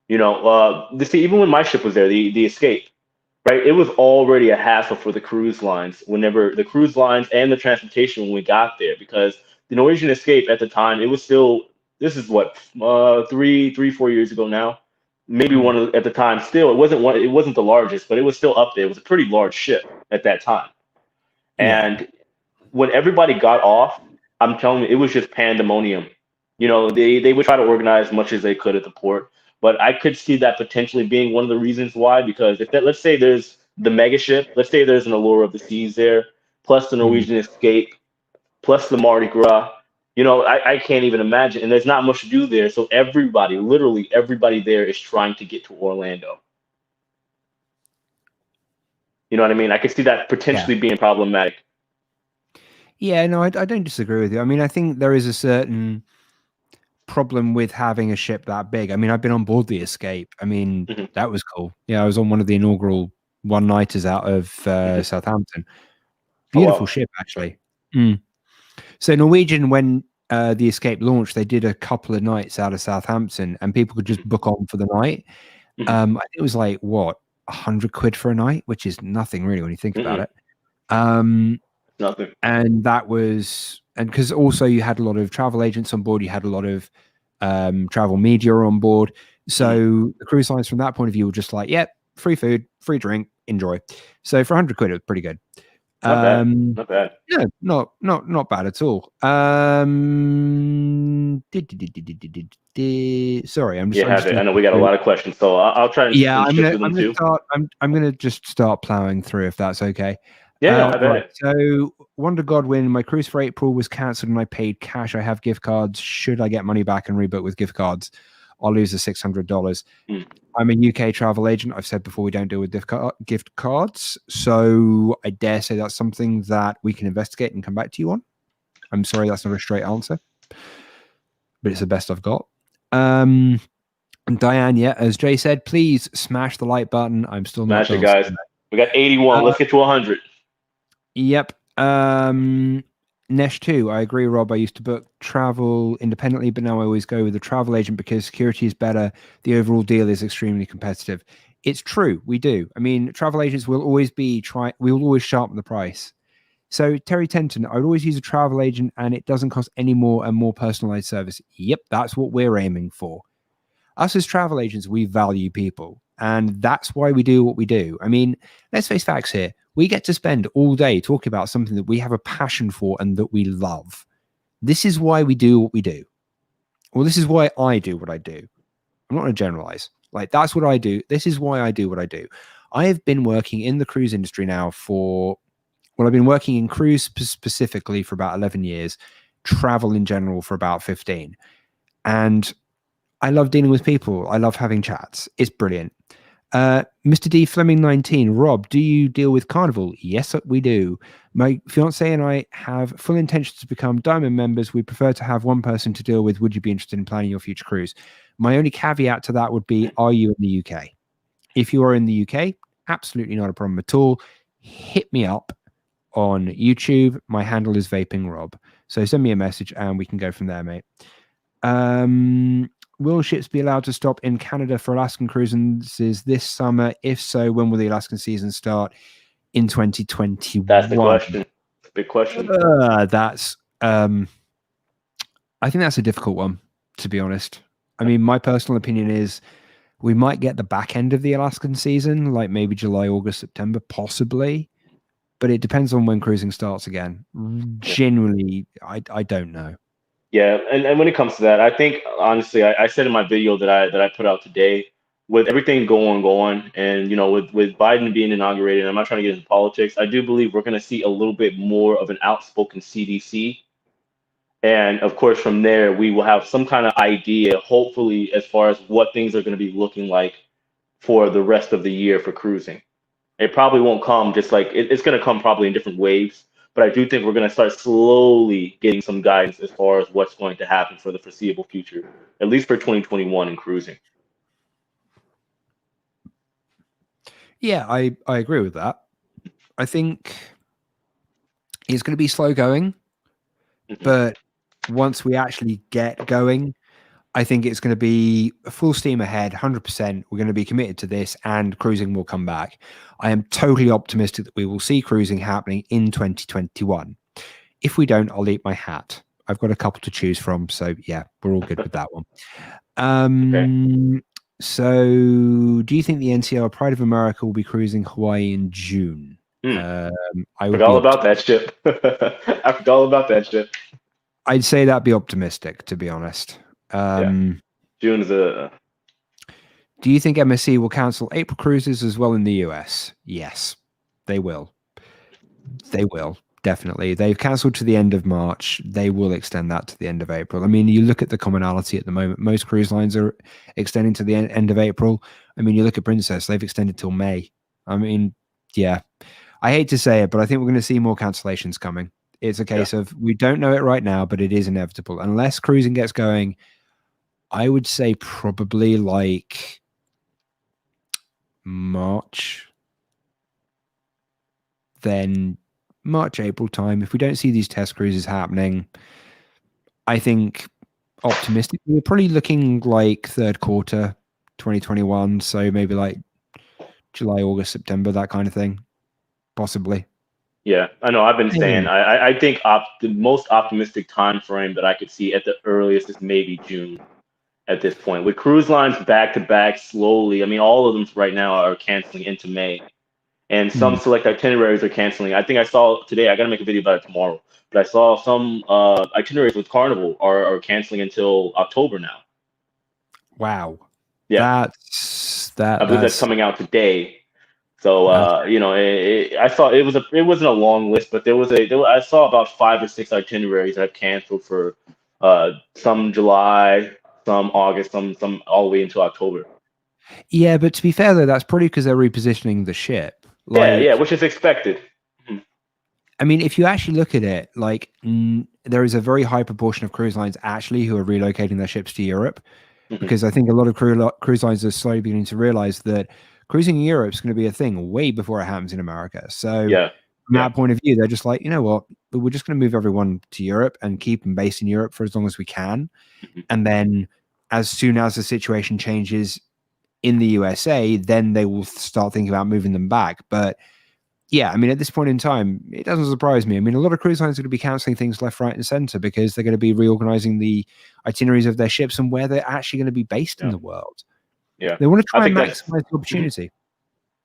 Even when my ship was there, the Escape, right? It was already a hassle for the cruise lines whenever the cruise lines and the transportation when we got there, because the Norwegian Escape at the time, it was still, this is what, 4 years ago now, maybe one at the time. Still, it wasn't the largest, but it was still up there. It was a pretty large ship at that time. And when everybody got off, I'm telling you, it was just pandemonium. They would try to organize as much as they could at the port, but I could see that potentially being one of the reasons why. Because let's say there's the mega ship, let's say there's an Allure of the Seas there, plus the Norwegian Escape, plus the Mardi Gras. I can't even imagine, and there's not much to do there. So everybody, literally everybody there is trying to get to Orlando. You know what I mean? I could see that potentially being problematic. Yeah, no, I don't disagree with you. I mean, I think there is a certain problem with having a ship that big. I mean, I've been on board the Escape. I mean, that was cool. Yeah, I was on one of the inaugural one-nighters out of Southampton. Beautiful ship, actually. So Norwegian, when the Escape launched, they did a couple of nights out of Southampton, and people could just book on for the night. I think it was like, what, 100 quid for a night, which is nothing really when you think about it. Nothing. And that was, and because also you had a lot of travel agents on board, you had a lot of travel media on board. So the cruise lines from that point of view were just like, yep, free food, free drink, enjoy. So for 100 quid, it was pretty good. Not bad. Yeah, not bad at all. Sorry, I'm just. I know we got a lot of questions, so I'll try and I'm gonna just start plowing through if that's okay. Yeah, right. So, Wonder Godwin, my cruise for April was cancelled and I paid cash. I have gift cards. Should I get money back and rebook with gift cards? I'll lose the $600. I'm a UK travel agent. I've said before we don't deal with gift cards. So I dare say that's something that we can investigate and come back to you on. I'm sorry, that's not a straight answer, but it's the best I've got. And Diane, as Jay said, please smash the like button. I'm still not smash it, guys. We got 81. Let's get to 100. Yep. Nesh 2, I agree, Rob. I used to book travel independently, but now I always go with a travel agent because security is better. The overall deal is extremely competitive. It's true. We do. I mean, travel agents will always we will always sharpen the price. So Terry Tenton, I would always use a travel agent and it doesn't cost any more and more personalized service. Yep. That's what we're aiming for. Us as travel agents, we value people. And that's why we do what we do. I mean, let's face facts here. We get to spend all day talking about something that we have a passion for and that we love. This is why we do what we do. Well, this is why I do what I do. I'm not going to generalize. Like, that's what I do. This is why I do what I do. I have been working in the cruise industry now I've been working in cruise specifically for about 11 years, travel in general for about 15. And I love dealing with people. I love having chats. It's brilliant. Mr. D Fleming 19, Rob, do you deal with Carnival? Yes, we do. My fiance and I have full intentions to become Diamond members. We prefer to have one person to deal with. Would you be interested in planning your future cruise? My only caveat to that would be, are you in the UK? If you are in the UK, absolutely not a problem at all. Hit me up on YouTube. My handle is Vaping Rob. So send me a message and we can go from there, mate. Will ships be allowed to stop in Canada for Alaskan cruises this summer? If so, when will the Alaskan season start? In 2021. That's the question. Big question. That's I think that's a difficult one, to be honest. I mean, my personal opinion is we might get the back end of the Alaskan season, like maybe July, August, September, possibly. But it depends on when cruising starts again. Genuinely, I don't know. Yeah, and when it comes to that, I think honestly, I said in my video that I put out today, with everything going, and with Biden being inaugurated, I'm not trying to get into politics. I do believe we're going to see a little bit more of an outspoken CDC, and of course from there we will have some kind of idea, hopefully, as far as what things are going to be looking like for the rest of the year for cruising. It probably won't come just like it's going to come probably in different waves. But I do think we're going to start slowly getting some guidance as far as what's going to happen for the foreseeable future, at least for 2021 in cruising. Yeah, I agree with that. I think it's going to be slow going, but once we actually get going, I think it's going to be full steam ahead, 100%. We're going to be committed to this and cruising will come back. I am totally optimistic that we will see cruising happening in 2021. If we don't, I'll eat my hat. I've got a couple to choose from. So yeah, we're all good with that one. Okay. So do you think the NCL Pride of America will be cruising Hawaii in June? I forgot all about that ship. I forgot all about that ship. I'd say that'd be optimistic, to be honest. June's a... Do you think MSC will cancel April cruises as well in the US? Yes, they will. They will, definitely. They've cancelled to the end of March. They will extend that to the end of April. I mean, you look at the commonality at the moment. Most cruise lines are extending to the end of April. I mean, you look at Princess, they've extended till May. I mean, yeah. I hate to say it, but I think we're going to see more cancellations coming. It's a case of we don't know it right now, but it is inevitable. Unless cruising gets going, I would say probably like March, then March, April time. If we don't see these test cruises happening, I think optimistically, we're probably looking like third quarter 2021. So maybe like July, August, September, that kind of thing, possibly. Yeah, I know. I've been saying I think the most optimistic time frame that I could see at the earliest is maybe June. At this point, with cruise lines back to back slowly, I mean, all of them right now are canceling into May, and some select itineraries are canceling. I think I saw today. I got to make a video about it tomorrow, but I saw some itineraries with Carnival are canceling until October now. Wow. Yeah, I believe that's coming out today. So I saw it wasn't a long list, but I saw about 5 or 6 itineraries that have canceled for some July, some August, some all the way into October. Yeah, but to be fair though, that's probably because they're repositioning the ship. Yeah, which is expected. I mean, if you actually look at it, like there is a very high proportion of cruise lines actually who are relocating their ships to Europe, because I think a lot of cruise lines are slowly beginning to realize that cruising in Europe is going to be a thing way before it happens in America. So from that point of view, they're just like, you know what, we're just going to move everyone to Europe and keep them based in Europe for as long as we can. And then as soon as the situation changes in the USA, then they will start thinking about moving them back. But yeah, I mean, at this point in time, it doesn't surprise me. I mean, a lot of cruise lines are going to be canceling things left, right, and center because they're going to be reorganizing the itineraries of their ships and where they're actually going to be based in the world. Yeah, they want to try and maximize the opportunity.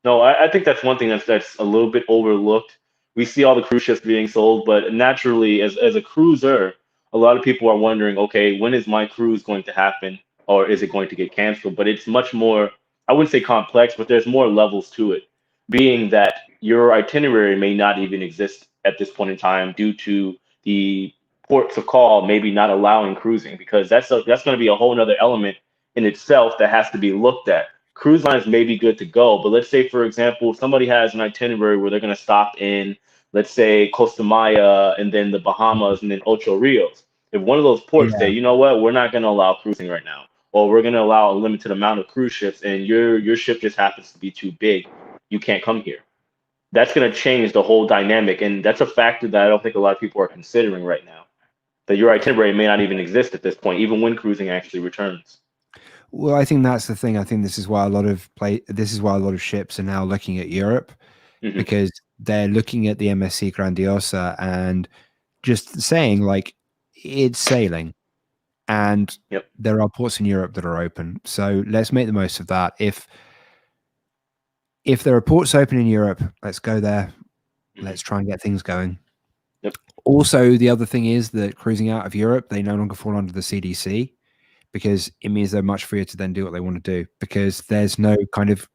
No, I think that's one thing that's a little bit overlooked. We see all the cruise ships being sold, but naturally, as a cruiser, a lot of people are wondering, okay, when is my cruise going to happen, or is it going to get canceled? But it's much more, I wouldn't say complex, but there's more levels to it, being that your itinerary may not even exist at this point in time due to the ports of call maybe not allowing cruising, because that's going to be a whole other element in itself that has to be looked at. cruise lines may be good to go. But let's say, for example, if somebody has an itinerary where they're going to stop in, let's say, Costa Maya and then the Bahamas and then Ocho Rios. If one of those ports say, Yeah. you know what, we're not going to allow cruising right now, or we're going to allow a limited amount of cruise ships, and your ship just happens to be too big, you can't come here. That's going to change the whole dynamic, and that's a factor that I don't think a lot of people are considering right now. That your itinerary may not even exist at this point, even when cruising actually returns. Well, I think that's the thing. I think this is why a lot of ships are now looking at Europe, Hmm. because they're looking at the MSC Grandiosa and just saying like it's sailing, and Yep. there are ports in Europe that are open. So let's make the most of that. If there are ports open in Europe, let's go there. Let's try and get things going. Yep. Also, the other thing is that cruising out of Europe, they no longer fall under the CDC, because it means they're much freer to then do what they want to do, because there's no kind of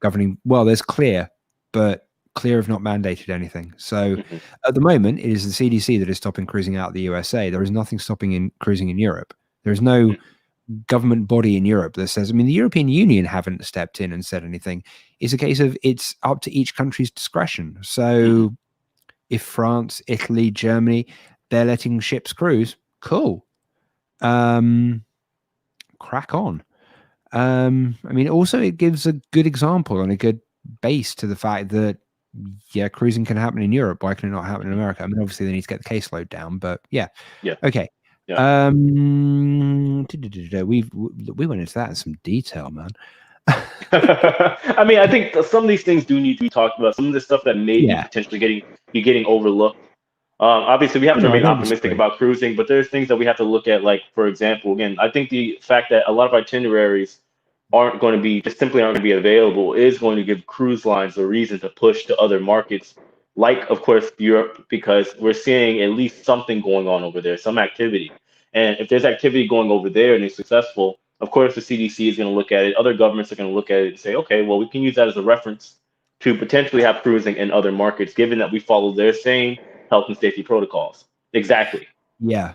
governing. Well, there's CLEAR, but CLEAR have not mandated anything. So at the moment, it is the CDC that is stopping cruising out of the USA. There is nothing stopping in cruising in Europe. There's no government body in Europe that says, I mean, the European Union haven't stepped in and said anything. It's a case of it's up to each country's discretion. So if France, Italy, Germany, they're letting ships cruise, cool. Crack on. I mean, also it gives a good example and a good base to the fact that, yeah, cruising can happen in Europe. Why can it not happen in America? I mean, obviously they need to get the caseload down, but yeah. Okay. Yeah. We went into that in some detail, man. I mean, I think some of these things do need to be talked about. Some of the stuff that may be potentially getting overlooked. Obviously, we have to remain optimistic about cruising, but there's things that we have to look at. Like, for example, again, I think the fact that a lot of itineraries aren't going to be available is going to give cruise lines a reason to push to other markets, like, of course, Europe, because we're seeing at least something going on over there, some activity. And if there's activity going over there and it's successful, of course, the CDC is going to look at it. Other governments are going to look at it and say, okay, well, we can use that as a reference to potentially have cruising in other markets, given that we follow their same health and safety protocols. Exactly. Yeah.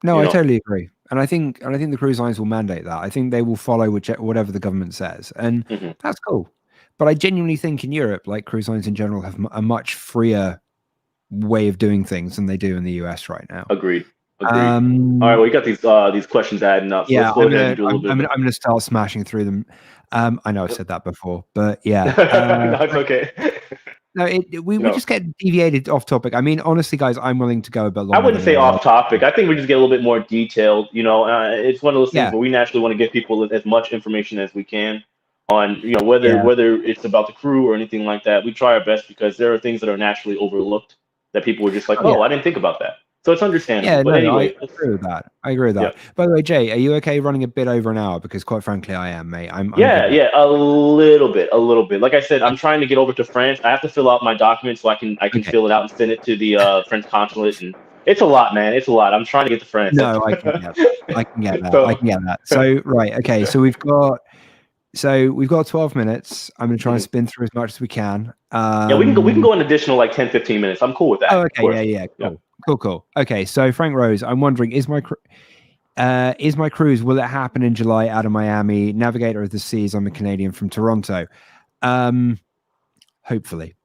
No, I totally agree. And I think the cruise lines will mandate that. I think they will follow whatever the government says, and that's cool. But I genuinely think in Europe, like, cruise lines in general have a much freer way of doing things than they do in the US right now. Agreed. All right, well, we got these questions adding up. So yeah, let's go ahead and do a little bit. I'm going to start smashing through them. I know I've said that before, but yeah. No, it's okay. No, we just get deviated off topic. I mean, honestly, guys, I'm willing to go a bit longer. I wouldn't say off topic. I think we just get a little bit more detailed. It's one of those things where we naturally want to give people as much information as we can on, whether it's about the crew or anything like that. We try our best, because there are things that are naturally overlooked that people are just like, I didn't think about that. So it's understandable. Yeah, but anyway, I agree with that. Yeah. By the way, Jay, are you okay running a bit over an hour? Because quite frankly, I am, mate. I'm a little bit. Like I said, I'm trying to get over to France. I have to fill out my documents so I can fill it out and send it to the French consulate. And it's a lot, man. It's a lot. I'm trying to get to France. No, I can get that. I can get that. So right, okay. So we've got 12 minutes. I'm going to try and spin through as much as we can. We can go an additional like 10, 15 minutes. I'm cool with that. Oh, okay. Yeah. Cool. Okay. So Frank Rose, I'm wondering, is my cruise, will it happen in July out of Miami? Navigator of the Seas. I'm a Canadian from Toronto. Hopefully.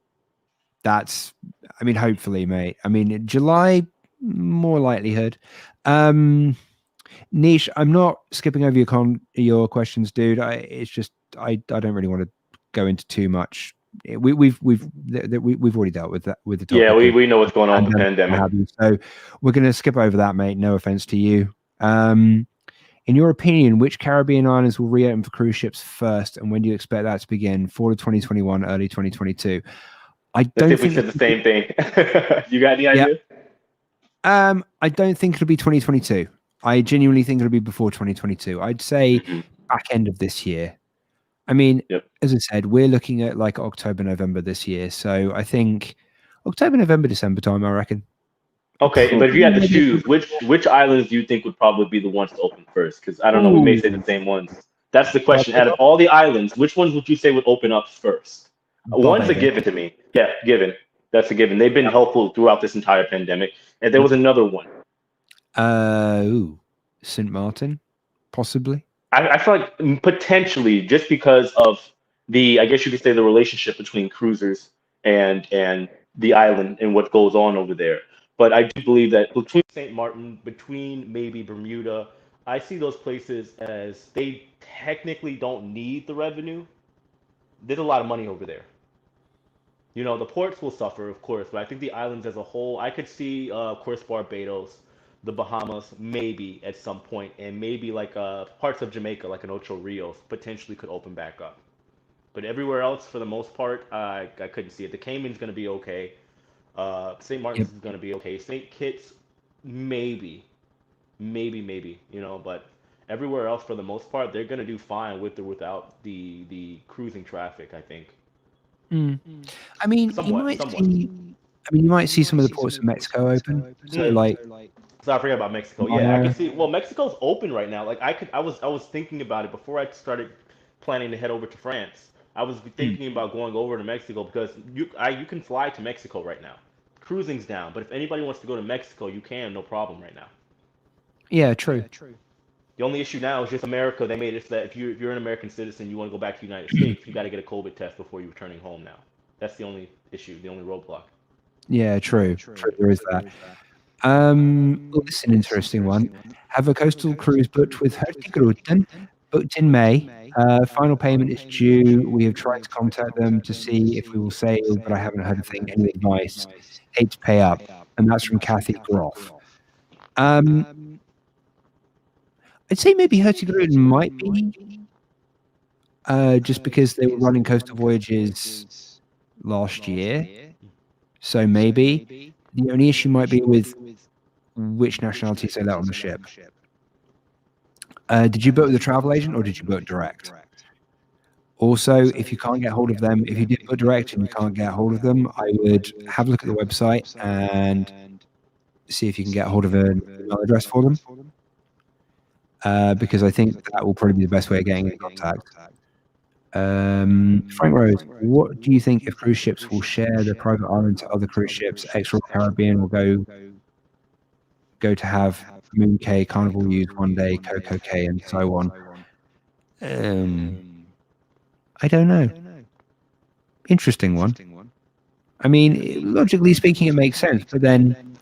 Hopefully, mate. I mean, July, more likelihood. Niche, I'm not skipping over your questions, dude. It's just I don't really want to go into too much. We've already dealt with that with the topic. Yeah, we know what's going on with the pandemic. So we're going to skip over that, mate. No offense to you. In your opinion, which Caribbean islands will reopen for cruise ships first, and when do you expect that to begin? Fall of 2021, early 2022. I don't think we said the same thing. You got any idea? I don't think it'll be 2022. I genuinely think it'll be before 2022. I'd say back end of this year. I mean, as I said, we're looking at like October, November this year. So I think October, November, December time, I reckon. Okay, but if you had to choose, which islands do you think would probably be the ones to open first? Because I don't know, we may say the same ones. That's the question. Out of all the islands, which ones would you say would open up first? One's a given to me. Yeah, given. That's a given. They've been helpful throughout this entire pandemic. And there was another one. St. Martin, possibly. I feel like potentially just because of I guess you could say the relationship between cruisers and the island and what goes on over there. But I do believe that between St. Martin, between maybe Bermuda, I see those places as they technically don't need the revenue. There's a lot of money over there. You know, the ports will suffer, of course, but I think the islands as a whole, I could see, of course, Barbados, the Bahamas, maybe at some point, and maybe like parts of Jamaica, like an Ocho Rios, potentially could open back up. But everywhere else, for the most part, I couldn't see it. The Cayman's going to be okay. St. Yep. Martin's is going to be okay. St. Kitts, maybe, maybe, you know, but everywhere else, for the most part, they're going to do fine with or without the cruising traffic, I think. Mm. I mean, Somewhat. you might see some of the ports of Mexico open. So like, So I forgot about Mexico. Yeah, I can see. Well, Mexico's open right now. Like I was thinking about it before I started planning to head over to France. I was thinking about going over to Mexico because you can fly to Mexico right now. Cruising's down, but if anybody wants to go to Mexico, you can, no problem right now. Yeah, true. The only issue now is just America. They made it so that if you're an American citizen, you want to go back to the United States, you got to get a COVID test before you're returning home now. That's the only issue, the only roadblock. Yeah, true. There is that. Well, this is an interesting one. Have a coastal cruise booked with Hurtigruten, booked in May. Final payment is due. We have tried to contact them to see if we will sail, but I haven't heard a thing. Any advice? Hate to pay up. And that's from Kathy Groff. I'd say maybe Hurtigruten might be, just because they were running coastal voyages last year. So maybe. The only issue might be with which nationalities they let on the ship. Did you book with a travel agent or did you book direct? Also, if you can't get hold of them, if you did book direct and you can't get hold of them, I would have a look at the website and see if you can get hold of an email address for them. Because I think that will probably be the best way of getting in contact. Frank Rose, what do you think if cruise ships will share the private island to other cruise ships? Extra Caribbean will go to have Moon K, Carnival use one day, Coco K, and so on. I don't know. Interesting one. I mean, logically speaking, it makes sense, but then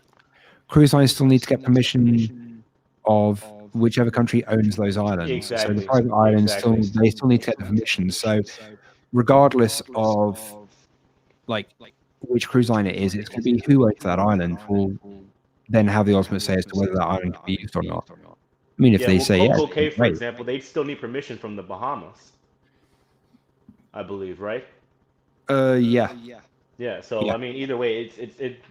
cruise lines still need to get permission of whichever country owns those islands. Exactly. So the private islands still need to get the permission. So regardless of like which cruise line it is, it's going to be who owns that island will then have the ultimate say as to whether that island can be used or not. I mean, if they say Coco yes, K, for example, they still need permission from the Bahamas, I believe, right? Yeah. Yeah. So Yeah. I mean, either way,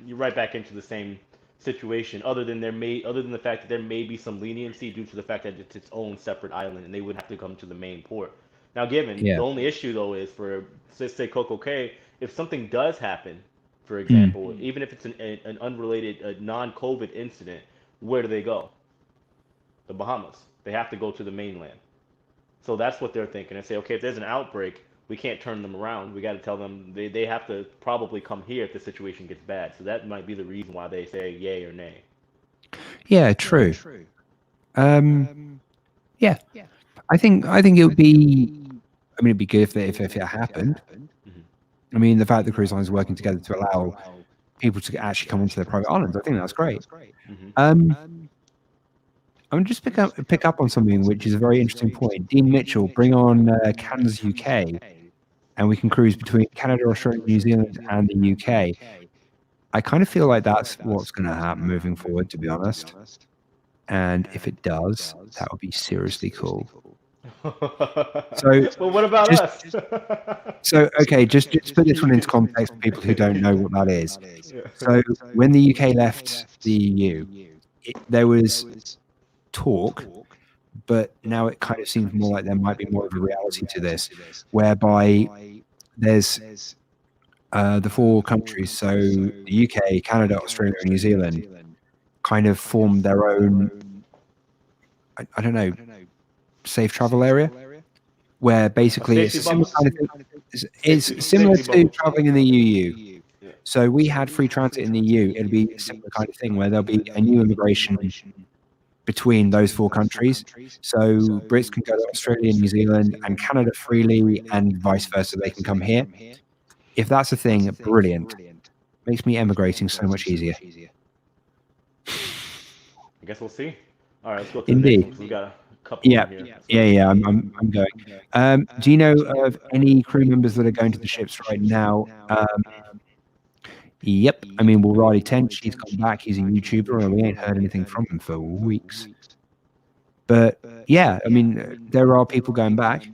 you're right back into the same situation. Other than the fact that there may be some leniency due to the fact that it's its own separate island, and they would have to come to the main port. Now, the only issue though is for, let's say, Coco K, if something does happen, for example, even if it's an unrelated, non-COVID incident, where do they go? The Bahamas. They have to go to the mainland. So that's what they're thinking. And say, okay, if there's an outbreak, we can't turn them around. We got to tell them they have to probably come here if the situation gets bad. So that might be the reason why they say yay or nay. Yeah, true. Yeah. I think it would be. I mean, it'd be good if it happened. I mean, the fact that cruise lines are working together to allow people to actually come onto their private islands, I think that's great. I'm just pick up on something which is a very interesting point. Dean Mitchell, bring on Canada's UK, and we can cruise between Canada, Australia, New Zealand, and the UK. I kind of feel like that's what's going to happen moving forward, to be honest. And if it does, that would be seriously cool. So, well, what about us? So, okay, just put this one into context for people who don't know what that is. So, when the UK left the EU, there was talk, but now it kind of seems more like there might be more of a reality to this, whereby there's the four countries, so the UK, Canada, Australia, and New Zealand, kind of form their own, I don't know, safe travel area, where basically it's a similar kind of thing. It's similar to traveling in the EU. So we had free transit in the EU. It'll be a similar kind of thing where there'll be a new immigration between those 4 countries. So Brits can go to Australia, New Zealand, and Canada freely, and vice versa. They can come here. If that's a thing, brilliant. Makes me emigrating so much easier. I guess we'll see. All right, let's go to the next one. 'Cause we got a couple Yeah, on here. yeah. I'm going. Do you know of any crew members that are going to the ships right now? Yep. I mean, Will Riley Tent, she's gone back. He's a YouTuber, and we ain't heard anything from him for weeks. But yeah, I mean, there are people going back.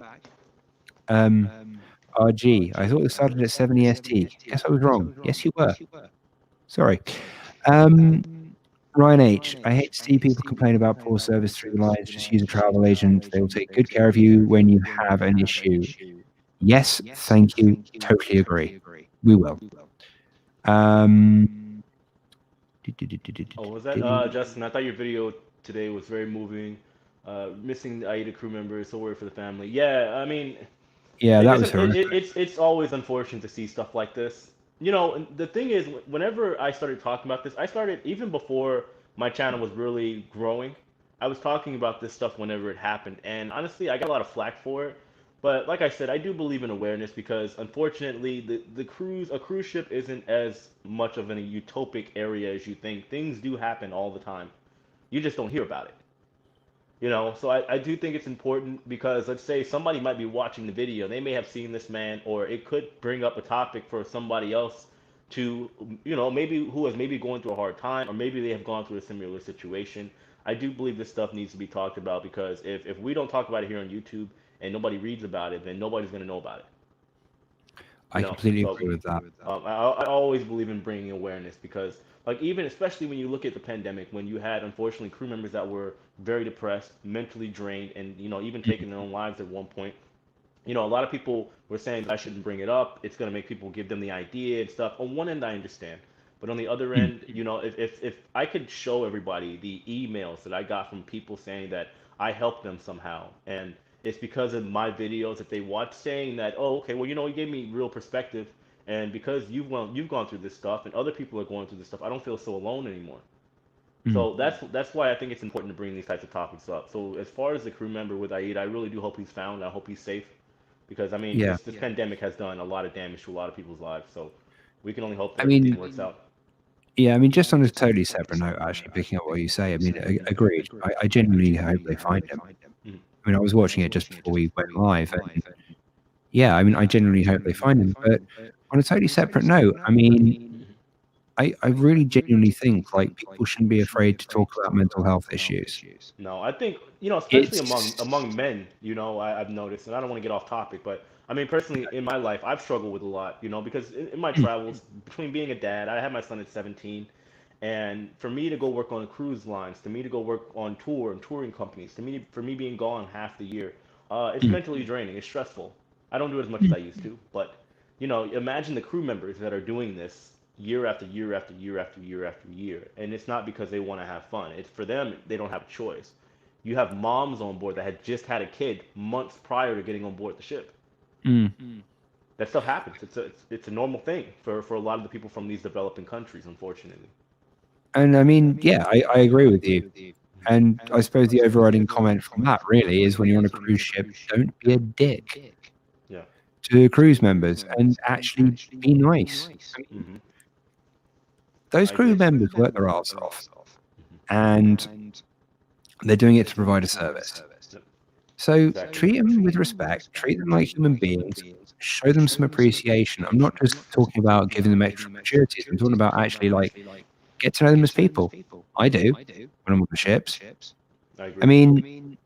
RG, I thought it started at 7 EST. Guess I was wrong. Yes, you were. Sorry. Ryan H, I hate to see people complain about poor service through the lines. Just use a travel agent. They will take good care of you when you have an issue. Yes, thank you. Totally agree. We will. Oh, was that Justin? I thought your video today was very moving. Missing the AIDA crew members, so worried for the family. Yeah, I mean, yeah, that was horrific. it's always unfortunate to see stuff like this. You know, the thing is, whenever I started talking about this, I started even before my channel was really growing. I was talking about this stuff whenever it happened, and honestly, I got a lot of flack for it. But like I said, I do believe in awareness because unfortunately, a cruise ship isn't as much of a utopic area as you think. Things do happen all the time. You just don't hear about it. You know, so I do think it's important because let's say somebody might be watching the video, they may have seen this man, or it could bring up a topic for somebody else to, you know, maybe who is maybe going through a hard time, or maybe they have gone through a similar situation. I do believe this stuff needs to be talked about because if we don't talk about it here on YouTube and nobody reads about it, then nobody's going to know about it. I completely agree with that. I always believe in bringing awareness because, like, even especially when you look at the pandemic, when you had unfortunately crew members that were very depressed, mentally drained, and you know even taking their own lives at one point. You know, a lot of people were saying that I shouldn't bring it up. It's going to make people give them the idea and stuff. On one end, I understand, but on the other end, you know, if I could show everybody the emails that I got from people saying that I helped them somehow, and it's because of my videos that they watch saying that, oh, okay, well, you know, you gave me real perspective, and because you've gone through this stuff, and other people are going through this stuff, I don't feel so alone anymore. So that's why I think it's important to bring these types of topics up. So as far as the crew member with Aida, I really do hope he's found. I hope he's safe, because I mean, this pandemic has done a lot of damage to a lot of people's lives. So we can only hope that everything works out. Yeah, I mean, just on a totally separate note, actually, picking up what you say, I mean, agreed. I genuinely hope they find him. I mean, I was watching it just before we went live, and yeah, I mean, I genuinely hope they find him. But on a totally separate note, I mean, I really genuinely think like people shouldn't be afraid to talk about mental health issues. No, I think, you know, especially among men, you know, I've noticed, and I don't want to get off topic, but I mean, personally, in my life, I've struggled with a lot, you know, because in my travels, between being a dad, I had my son at 17, and for me to go work on cruise lines, to me to go work on tour and touring companies, for me being gone half the year, it's mentally draining, it's stressful. I don't do it as much as I used to, but, you know, imagine the crew members that are doing this year after year after year after year after year, and it's not because they want to have fun. It's for them, they don't have a choice. You have moms on board that had just had a kid months prior to getting on board the ship. That stuff happens. It's a normal thing for a lot of the people from these developing countries, unfortunately. And I mean, yeah, I agree with you. And I suppose the overriding comment from that really is when you're on a cruise ship, don't be a dick to cruise members and actually be nice. Those crew members work their arse off, and they're doing it to provide a service. So treat them with respect, treat them like human beings, show them some appreciation. I'm not just talking about giving them extra gratuities. I'm talking about actually like get to know them as people. I do when I'm on the ships. I mean,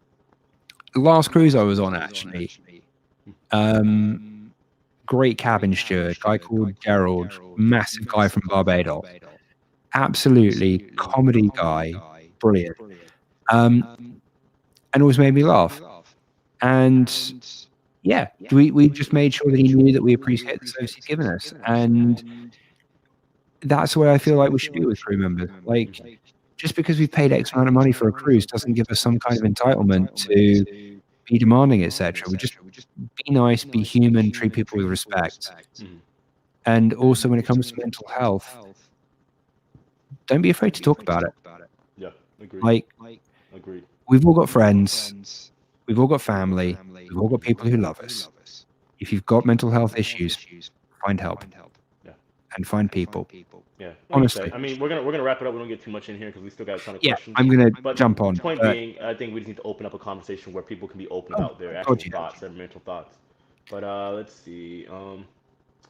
the last cruise I was on actually, great cabin steward, guy called Gerald, massive guy from Barbados. Absolutely comedy guy, brilliant. And always made me laugh. And yeah, we just made sure that he knew that we appreciate the service he's given us. And that's the way I feel like we should be with crew members. Like, just because we've paid X amount of money for a cruise doesn't give us some kind of entitlement to be demanding, etc. We just be nice, be human, treat people with respect. And also when it comes to mental health, don't be afraid to talk about it. Yeah, agreed. Like, Agreed. We've all got friends. We've all got family. We've all got people who love us. If you've got mental health issues, find help. Yeah. And find people. Yeah. Like Honestly. you said, I mean, we're gonna wrap it up. We don't get too much in here because we still got a ton of Yeah, questions. I'm gonna But jump on. point being, I think we just need to open up a conversation where people can be open about their actual God, yeah. thoughts, their mental thoughts. But let's see.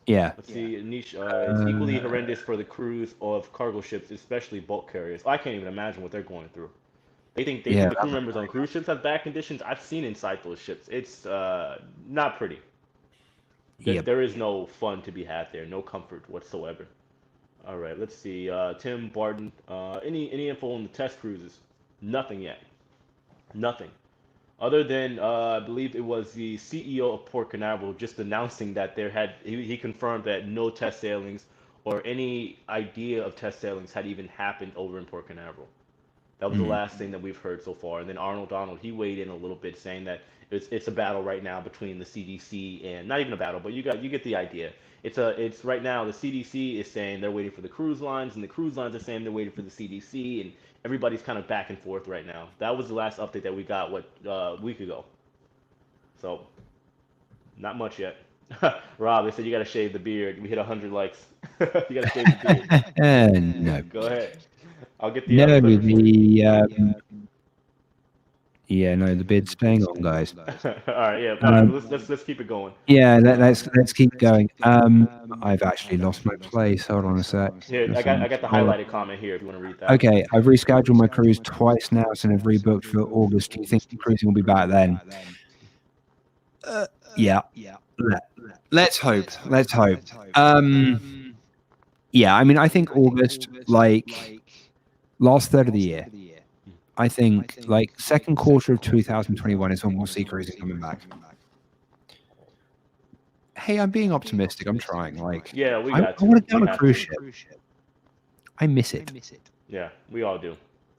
Yeah. Let's see. Niche. It's equally horrendous for the crews of cargo ships, especially bulk carriers. I can't even imagine what they're going through. They think Yeah. the crew members on cruise ships have bad conditions. I've seen inside those ships. It's not pretty. Yep. There is no fun to be had there. No comfort whatsoever. All right, let's see. Tim Barton. Any info on the test cruises? Nothing yet. Nothing. Other than I believe it was the CEO of Port Canaveral just announcing that he confirmed that no test sailings or any idea of test sailings had even happened over in Port Canaveral. That was the last thing that we've heard so far. And then Arnold Donald, he weighed in a little bit, saying that it's a battle right now between the CDC and not even a battle, but you get the idea. It's right now the CDC is saying they're waiting for the cruise lines, and the cruise lines are saying they're waiting for the CDC, and everybody's kind of back and forth right now. That was the last update that we got a week ago. So not much yet. Rob, they said you got to shave the beard. We hit 100 likes. You got to shave the beard. No. Go ahead. I'll get the No, clipper for you. the beard's staying on, guys. All right, yeah. Let's keep it going. Yeah, let's keep going. I've actually lost my place. Hold on a sec. Here, I got the highlighted comment here if you want to read that. Okay, I've rescheduled my cruise twice now, and I've rebooked for August. Do you think the cruising will be back then? Yeah. Let's hope. Yeah, I mean, I think August, like last third of the year. I think like second quarter of 2021 is when we'll see cruising coming back. Hey, I'm being optimistic. I'm trying. Like, yeah, I want to get on a cruise ship. I miss it. Yeah, we all do.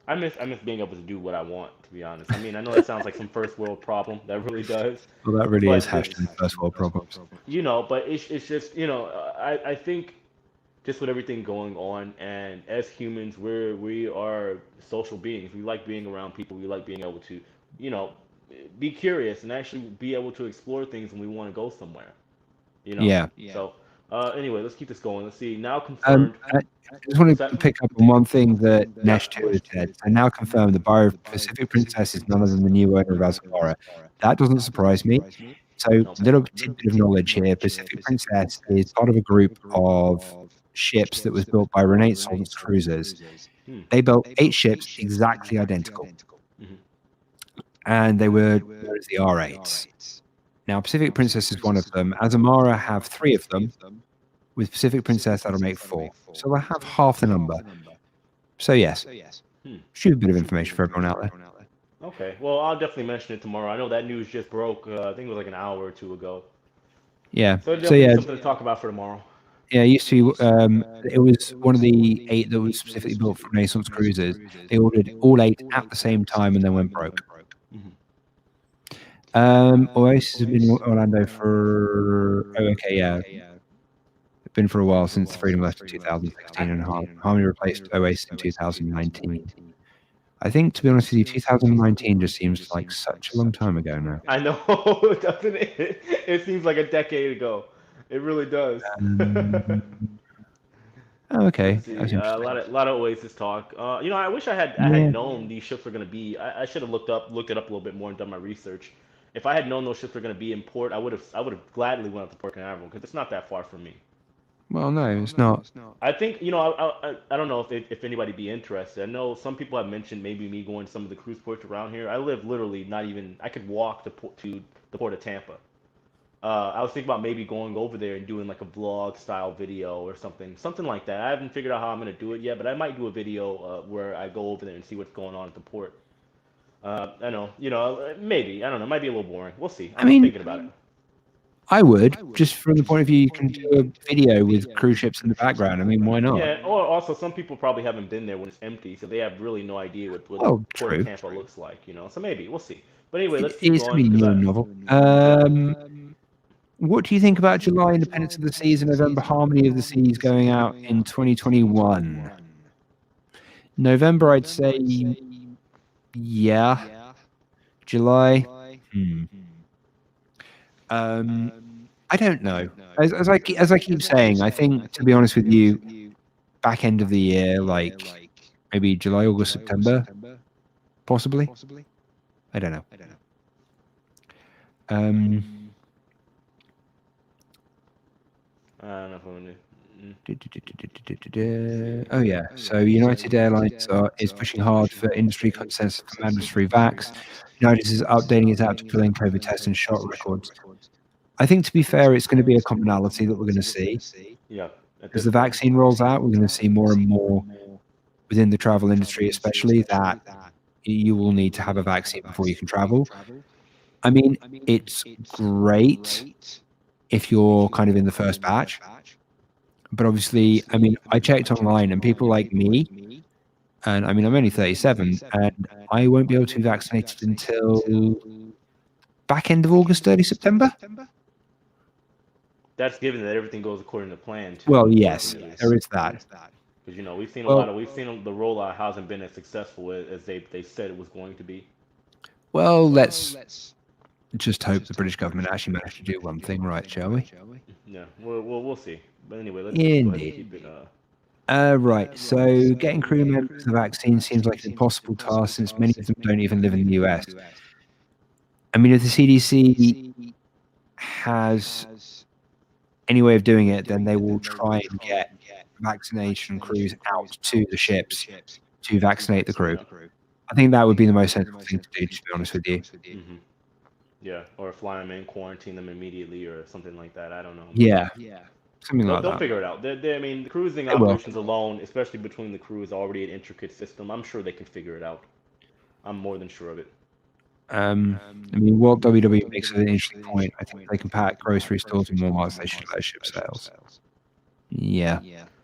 I miss being able to do what I want, to be honest. I mean, I know that sounds like some first world problem. That really does. Well, that really is hashtag first world problems. You know, but it's just, you know, I think just with everything going on, and as humans, we are social beings. We like being around people. We like being able to, you know, be curious and actually be able to explore things when we want to go somewhere. You know. Yeah. So anyway, let's keep this going. Let's see. Now confirmed. I just want to pick up on one thing that Nesh 2 has said. So now confirmed the buyer of Pacific Princess is none other than the new owner of Azamara. That doesn't surprise me. So a little tidbit of knowledge here. Pacific Princess is part of a group of ships that was built by Renaissance Cruisers. They built 8 ships exactly identical. And they were known as the R8s. Now, Pacific Princess is one of them. Azamara have 3 of them. With Pacific Princess, that'll make 4. So I have half the number. So yes, shoot a bit of information for everyone out there. Okay, well, I'll definitely mention it tomorrow. I know that news just broke. I think it was like an hour or 2 ago. Yeah. So definitely something to talk about for tomorrow. Yeah, it used to be, it was one of the 8 that was specifically built for Renaissance Cruisers. They ordered all 8 at the same time and then went broke. Oasis has been in Orlando for, it's been for a while since Freedom left in 2016 and Harmony replaced Oasis in 2019. I think, to be honest with you, 2019 just seems like such a long time ago now. I know, doesn't it? It seems like a decade ago. It really does. Okay. A lot of Oasis talk. You know, I wish I had known these ships were going to be. I should have looked it up a little bit more and done my research. If I had known those ships were going to be in port, I would have gladly went up to Port Canaveral because it's not that far from me. Well, no, it's not. I think, you know, I don't know if anybody be interested. I know some people have mentioned maybe me going to some of the cruise ports around here. I live literally I could walk to the port of Tampa. I was thinking about maybe going over there and doing like a vlog style video or something like that. I haven't figured out how I'm going to do it yet, but I might do a video where I go over there and see what's going on at the port. I know, you know, maybe, I don't know, it might be a little boring. We'll see. I'm thinking about it. I would, just from the point of view you can do a video with cruise ships in the background. I mean, why not? Yeah, or also some people probably haven't been there when it's empty, so they have really no idea what Port of Tampa looks like, you know. So maybe, we'll see. But anyway, let's keep going. It's a novel. What do you think about July Independence of the Seas and November Harmony of the Seas going out in 2021? November, I'd say Yeah. July. I don't know. As I keep saying, I think, to be honest with you, back end of the year, like maybe July, August, September, possibly. I don't know. I don't know if I'm gonna. Oh yeah. So United Airlines is pushing hard for industry consensus for mandatory vax. United is updating its app to pull in COVID test and shot records. I think, to be fair, it's going to be a commonality that we're going to see. Yeah. At As this the point. vaccine rolls out, we're going to see more and more within the travel industry, especially, that you will need to have a vaccine before you can travel. I mean, it's great if you're kind of in the first batch. But obviously, I mean, I checked online and people like me, and I mean, I'm only 37, and I won't be able to be vaccinated until back end of August, early September. That's given that everything goes according to plan too. Well, yes, there is that. Because we've seen Well, we've seen the rollout hasn't been as successful as they said it was going to be. well, let's just hope the British government actually managed to do one thing right, shall we? Yeah, we'll see. But anyway, let's go ahead and keep it. Right. So getting crew members the vaccine seems like an impossible task since many of them don't even live in the US. I mean, if the CDC has any way of doing it, then they will try and get vaccination crews out to the ships to vaccinate the crew. I think that would be the most sensible thing to do, to be honest with you. Hmm. Yeah, or fly them in, quarantine them immediately, or something like that. I don't know. Yeah, something like They'll that. figure it out. I mean, the cruising They will. operations alone, especially between the crews, already an intricate system. I'm sure they can figure it out. I'm more than sure of it. I mean, what WWE makes an interesting point. I think if they can pack grocery stores and Walmarts, they should let ship sales. Yeah.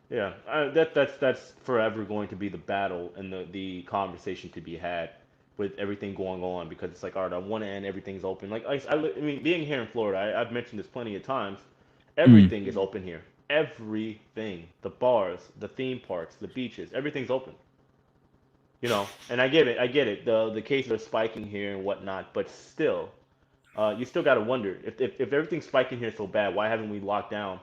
Yeah, that's forever going to be the battle and the conversation to be had with everything going on, because it's like, all right, on one end everything's open. Like I mean, being here in Florida, I've mentioned this plenty of times. Everything is open here. Everything, the bars, the theme parks, the beaches, everything's open. And I get it. The cases are spiking here and whatnot, but still, you still got to wonder if everything's spiking here so bad, why haven't we locked down?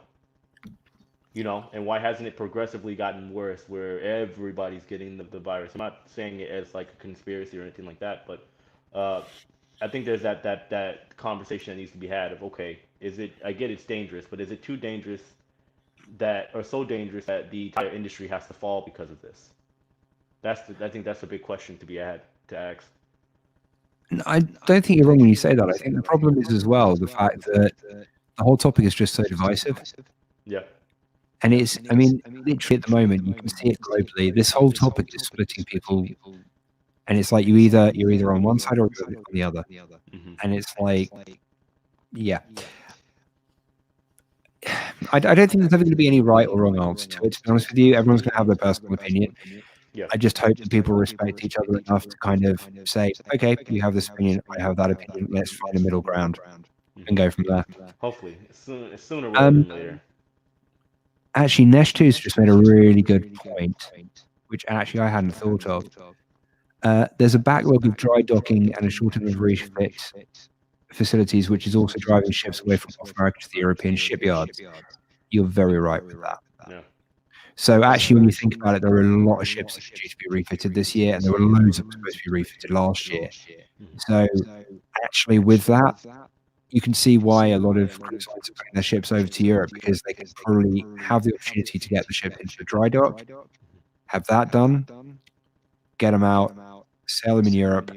And why hasn't it progressively gotten worse where everybody's getting the virus? I'm not saying it as like a conspiracy or anything like that, but uh, I think there's that conversation that needs to be had of, okay, is it? I get it's dangerous, but is it too dangerous or so dangerous that the entire industry has to fall because of this? I think that's a big question to be had to ask. I don't think you're wrong when you say that. I think the problem is as well the fact that the whole topic is just so divisive. Yeah. And I mean, literally at the moment, you can see it globally. This whole topic is splitting people, and it's like you're either on one side or you're on the other. Hmm. And it's like, yeah. I don't think there's ever going to be any right or wrong answer to it, to be honest with you. Everyone's going to have their personal opinion. Yeah. I just hope that people respect each other enough to kind of say, okay, you have this opinion, I have that opinion, let's find a middle ground and go from there. Hopefully, sooner rather than later. Actually, Nesh2's just made a really good point, which actually I hadn't thought of. There's a backlog of dry docking and a shortage of refit facilities, which is also driving ships away from North America to the European shipyards. You're very right with that. Yeah. So actually, when you think about it, there are a lot of ships that are due to be refitted this year, and there were loads that were supposed to be refitted last year. So actually, with that, you can see why a lot of cruise lines are putting their ships over to Europe, because they can probably have the opportunity to get the ship into a dry dock, have that done, get them out, sail them in Europe,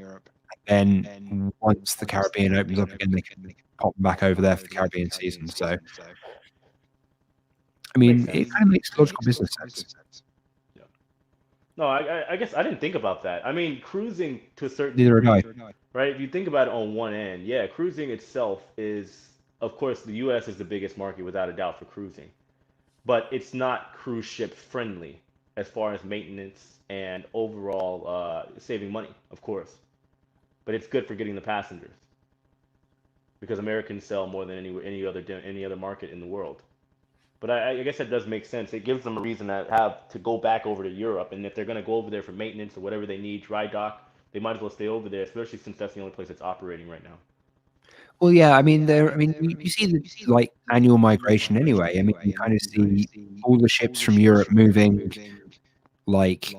and then once the Caribbean opens up again, they can pop them back over there for the Caribbean season. So, I mean, it kind of makes logical business sense. Yeah. No, I guess I didn't think about that. I mean, cruising to a certain Neither degree, did I. right? If you think about it on one end, yeah, cruising itself is, of course, the U.S. is the biggest market without a doubt for cruising, but it's not cruise ship friendly as far as maintenance and overall saving money, of course. But it's good for getting the passengers because Americans sell more than any other market in the world. But I guess that does make sense. It gives them a reason to go back over to Europe, and if they're going to go over there for maintenance or whatever they need, dry dock, they might as well stay over there, especially since that's the only place that's operating right now. Well, yeah, I mean, you see the like annual migration anyway. I mean, you kind of see all the ships from Europe moving like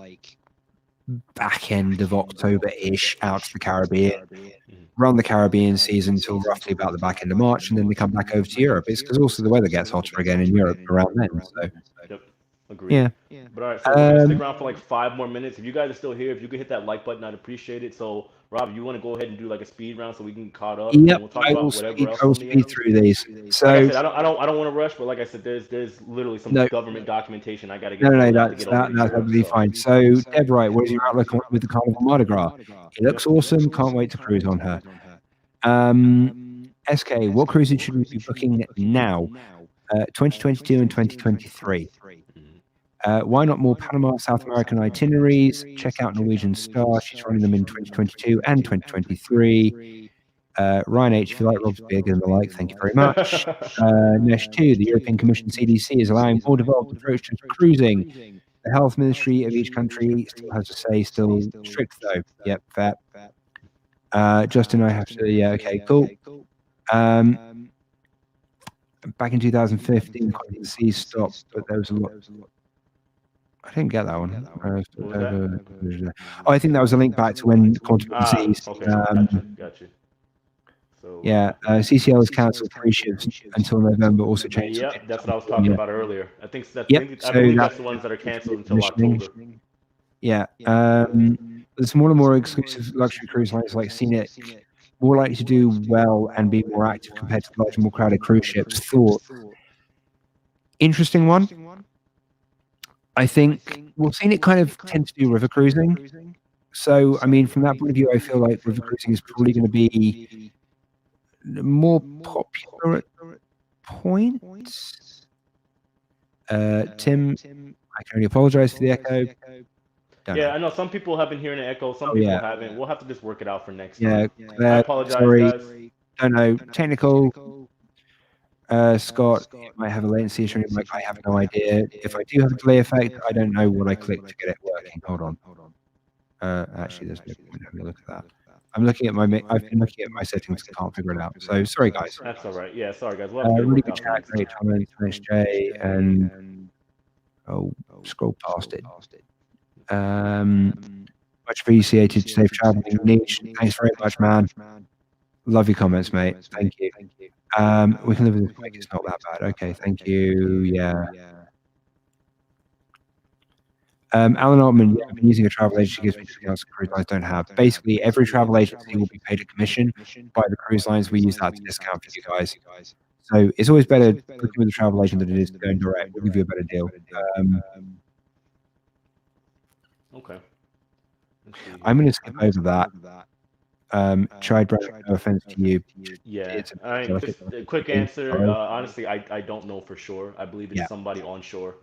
back end of October-ish out to the Caribbean, run the Caribbean season until roughly about the back end of March, and then they come back over to Europe. It's because also the weather gets hotter again in Europe around then. So Yep, agreed. yeah. But all right, so we're gonna stick around for like 5 more minutes. If you guys are still here, if you could hit that like button, I'd appreciate it. So, Rob, you want to go ahead and do like a speed round so we can get caught up, and then Yep, we'll talk I will about whatever else I will on the end. speed through these. Like I So said, I don't want to rush, but like I said, there's literally some no, government documentation I got to no, get no, filled out to that's get over to that's Europe. absolutely So, fine. So Deb Wright, what is your outlook with the Carnival Mardi Gras? It looks yep. awesome. Can't wait to cruise on her. SK, what cruises should we be booking now? 2022 and 2023. Why not more Panama, South American itineraries? Check out Norwegian Star. She's running them in 2022 and 2023. Ryan H, if you like Rob's Big and the like, thank you very much. Nesh 2, the European Commission CDC is allowing more developed approach to cruising. The health ministry of each country still has a say, still strict though. Yep, fair. Justin, I have to, yeah, okay, cool. Back in 2015, Quantum Sea stopped, but there was a lot. I didn't get that one. What was that? Oh, I think that was a link back to when Quantum Seas. Okay, gotcha. So, Yeah, CCL has cancelled 3 ships until November. Also changed. yep, that's what I was talking about earlier. I think that's, Yep. I believe that's the ones that are canceled until commissioning. October. Yeah. There's more and more exclusive luxury cruise lines like Scenic, more likely to do well and be more active compared to larger, more crowded cruise ships. Thought. Interesting one. I think, well, Scenic kind of tends to do river cruising. So, I mean, from that point of view, I feel like river cruising is probably going to be more popular at points. Tim, I can only apologize for the echo. Yeah, I know some people have been hearing an echo, some people haven't. We'll have to just work it out for next time. I apologize, guys. Don't know. Technical. Scott, it might have a latency issue. I have no idea. If I do have a delay effect, I don't know what I clicked to get it working. Hold on. Actually, there's no point having a look at that. I'm looking at my. I've been looking at my settings. I can't figure it out. So sorry, guys. That's all right. Yeah, sorry, guys. We'll have to get it Really worked good out chat. for next Great time. comments. J and scroll past it. Much appreciated. Safe traveling. Niche. Thanks very much, man. Love your comments, mate. Thank you. We can live with this quick. It's not that bad. Okay, thank you. Yeah. Alan Altman, yeah, I've been using a travel agency gives me discounts cruise lines don't have. Basically, every travel agency will be paid a commission by the cruise lines. We use that to discount for you guys. So it's always better booking with a travel agent than it is going direct. We'll give you a better deal. Okay. I'm going to skip over that. Tried no offense to you. Yeah, just a quick answer. Honestly, I don't know for sure. I believe it's somebody onshore.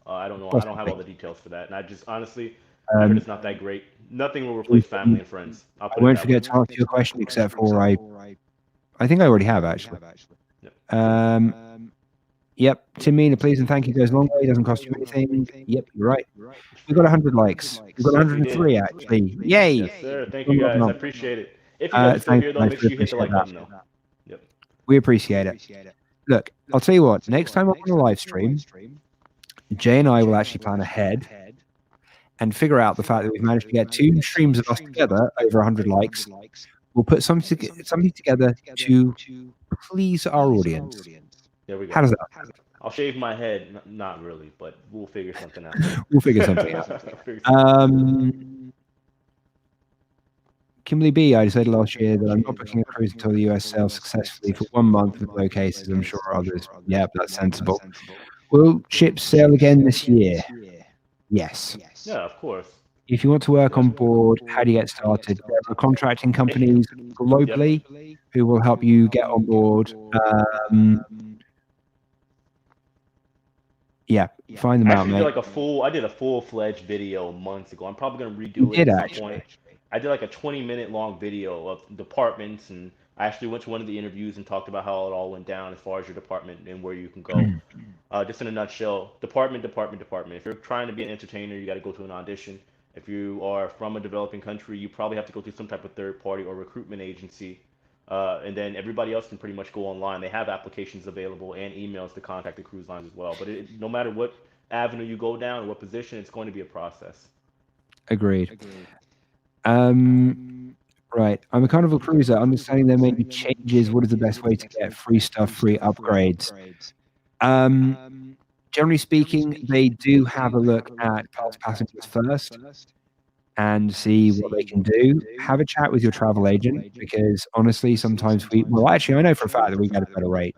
I don't know. I don't have all the details for that. And I just honestly, I heard it's not that great. Nothing will replace family and friends. I won't forget to answer your question, except for I think I already have actually. Yep. Tim Mina, please and thank you goes a long way. Doesn't cost you anything. Yep, you're right. We got 100 likes. We got 103 actually. Yay! Yes, sir. Thank you guys. I appreciate it. If you guys are still here though, make sure you hit the like button though. Yep. We appreciate it. Look, I'll tell you what. Next time I'm on a live stream, Jay and I will actually plan ahead and figure out the fact that we've managed to get 2 streams of us together over 100 likes. We'll put something together to please our audience. There we go. How does that sound? I'll shave my head. Not really, but we'll figure something out. We'll figure something out. Kimberly B, I decided last year that I'm not booking a cruise until the US sails successfully for 1 month with low cases. I'm sure others. Yeah, that's sensible. Will ships sail again this year? Yes. Yeah, of course. If you want to work on board, how do you get started? There are contracting companies globally who will help you get on board. Yeah, find them out, mate. I did a full-fledged video months ago. I'm probably gonna redo it at some point. I did like a 20-minute long video of departments, and I actually went to one of the interviews and talked about how it all went down as far as your department and where you can go. Just in a nutshell, department. If you're trying to be an entertainer, you got to go to an audition. If you are from a developing country, you probably have to go through some type of third party or recruitment agency. And then everybody else can pretty much go online. They have applications available and emails to contact the cruise lines as well. But no matter what avenue you go down, or what position, it's going to be a process. Agreed. Right. I'm a Carnival cruiser. Understanding there may be changes. What is the best way to get free stuff, free upgrades? Generally speaking, they do have a look at past passengers first and see what they can do. Have a chat with your travel agent, because honestly, sometimes well, actually, I know for a fact that we get a better rate.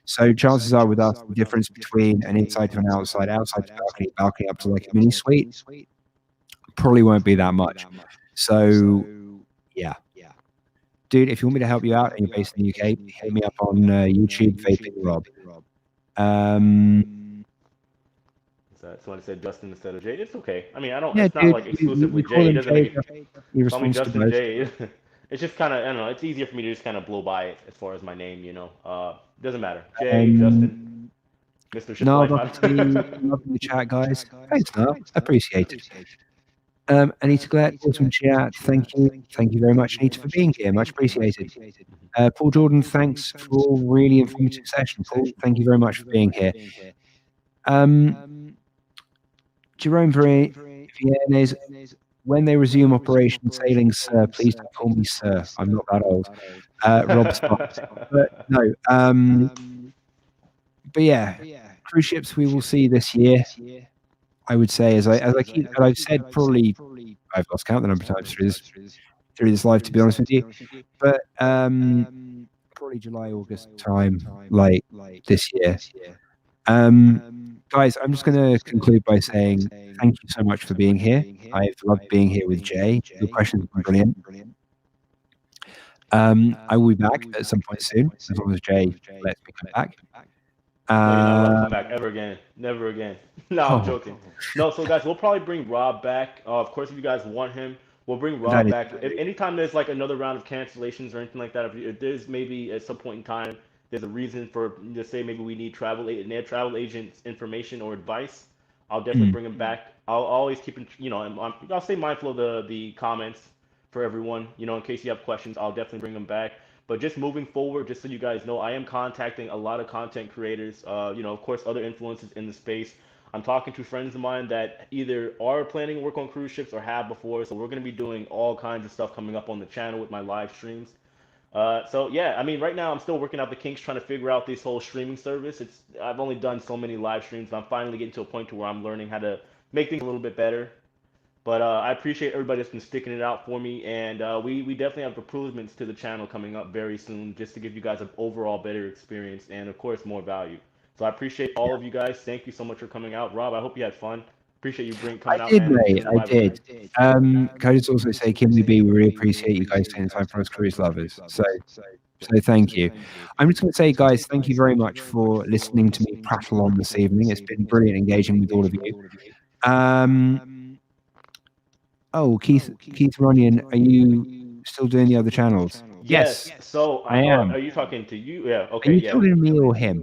So chances are with us, the difference between an inside to an outside to balcony, balcony up to like a mini suite, probably won't be that much. So yeah. Dude, if you want me to help you out and you're based in the UK, hit me up on YouTube, Vaping Rob. Someone said Justin instead of Jade. It's okay. I mean, I don't. Yeah, It's not dude, like exclusive we with call Jade. It him doesn't Jay. make it. He Call me responds to Justin both. Jade. It's just kind of, I don't know. It's easier for me to just kind of blow by it as far as my name. Doesn't matter. Jay, Justin, Mr. No, Shiplife. loving the chat, guys. Thanks, no, appreciate it. Anita Glad, awesome chat. Thank you very much, Anita, for being here. Much appreciated. Paul Jordan, thanks for a really informative session. Paul, thank you very much for being here. Jerome Viennes, when they resume operation sailing, sir, please don't call me sir. I'm not that old. Rob Spot. But no. But yeah, cruise ships we will see this year. I would say, as I've said, probably I've lost count the number of times through this live, to be honest with you. But probably July, August time, like this year. Guys, I'm just going to conclude by saying thank you so much for being here. I've loved being here with Jay. Your questions have been brilliant. I will be back at some point soon, as long as Jay lets me come back. No, you're not allowed to come back ever again. Never again. No, I'm joking. No, so guys, we'll probably bring Rob back. Of course, if you guys want him, we'll bring Rob back. If anytime there's like another round of cancellations or anything like that, if there's maybe at some point in time there's a reason for, just say maybe we need travel agents information or advice, I'll definitely bring him back. I'll always keep I'll stay mindful of the comments for everyone. In case you have questions, I'll definitely bring him back. But just moving forward, just so you guys know, I am contacting a lot of content creators, of course, other influencers in the space. I'm talking to friends of mine that either are planning to work on cruise ships or have before. So we're going to be doing all kinds of stuff coming up on the channel with my live streams. So yeah, I mean, right now I'm still working out the kinks trying to figure out this whole streaming service. I've only done so many live streams, but I'm finally getting to a point to where I'm learning how to make things a little bit better. But I appreciate everybody that's been sticking it out for me, and we definitely have improvements to the channel coming up very soon, just to give you guys an overall better experience and, of course, more value. So I appreciate all of you guys. Thank you so much for coming out. Rob, I hope you had fun. Appreciate you coming out, man. Mate, I did. Can I just also say, Kimberly B, we really appreciate you guys taking the time for us cruise lovers. So thank you. I'm just going to say, guys, thank you very much for listening to me prattle on this evening. It's been brilliant engaging with all of you. Oh, Keith Runyon, are you still doing the other channels? Yes. So I am. Are you talking to you? Yeah. Okay. Are you talking to me or him?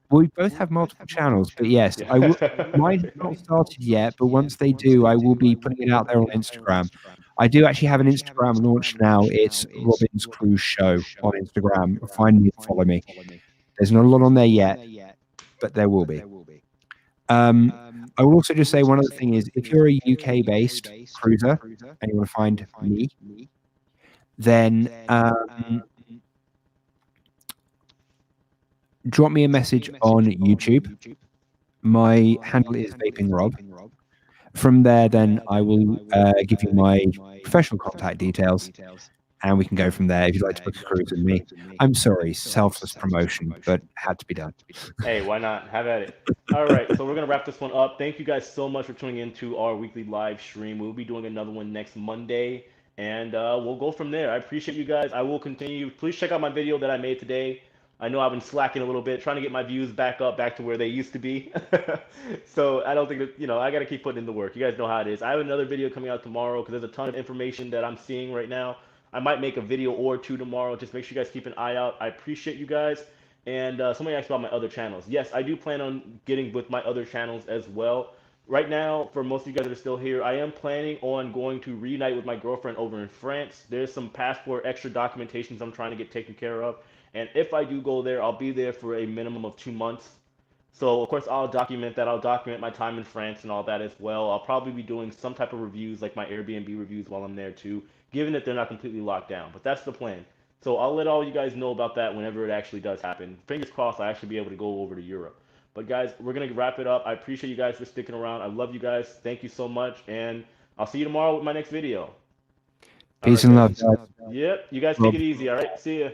We both have multiple channels, but yes, I will. Mine has not started yet, but once they do, I will be putting it out there on Instagram. I do actually have an Instagram launch now. It's Robin's Cruise Show on Instagram. Find me, follow me. There's not a lot on there yet, but there will be. I will also just say one other thing is, if you're a UK-based cruiser and you want to find me, then drop me a message on YouTube. My handle is Vaping Rob. From there, then I will give you my professional contact details, and we can go from there if you'd like to book a cruise with me. I'm sorry, selfless promotion, but had to be done. Hey, why not? Have at it. All right, so we're going to wrap this one up. Thank you guys so much for tuning into our weekly live stream. We'll be doing another one next Monday, and we'll go from there. I appreciate you guys. I will continue. Please check out my video that I made today. I know I've been slacking a little bit, trying to get my views back to where they used to be. So I don't think that, I got to keep putting in the work. You guys know how it is. I have another video coming out tomorrow because there's a ton of information that I'm seeing right now. I might make a video or two tomorrow. Just make sure you guys keep an eye out. I appreciate you guys. And somebody asked about my other channels. Yes, I do plan on getting with my other channels as well. right now, for most of you guys that are still here, I am planning on going to reunite with my girlfriend over in France. There's some passport extra documentations I'm trying to get taken care of. And if I do go there, I'll be there for a minimum of 2 months. So, of course, I'll document that. I'll document my time in France and all that as well. I'll probably be doing some type of reviews, like my Airbnb reviews while I'm there too, given that they're not completely locked down. But that's the plan. So I'll let all you guys know about that whenever it actually does happen. Fingers crossed I actually be able to go over to Europe. But guys, we're going to wrap it up. I appreciate you guys for sticking around. I love you guys. Thank you so much. And I'll see you tomorrow with my next video. Peace All and right, love, guys. guys. Yep. You guys take Rob. it easy. All right. See ya.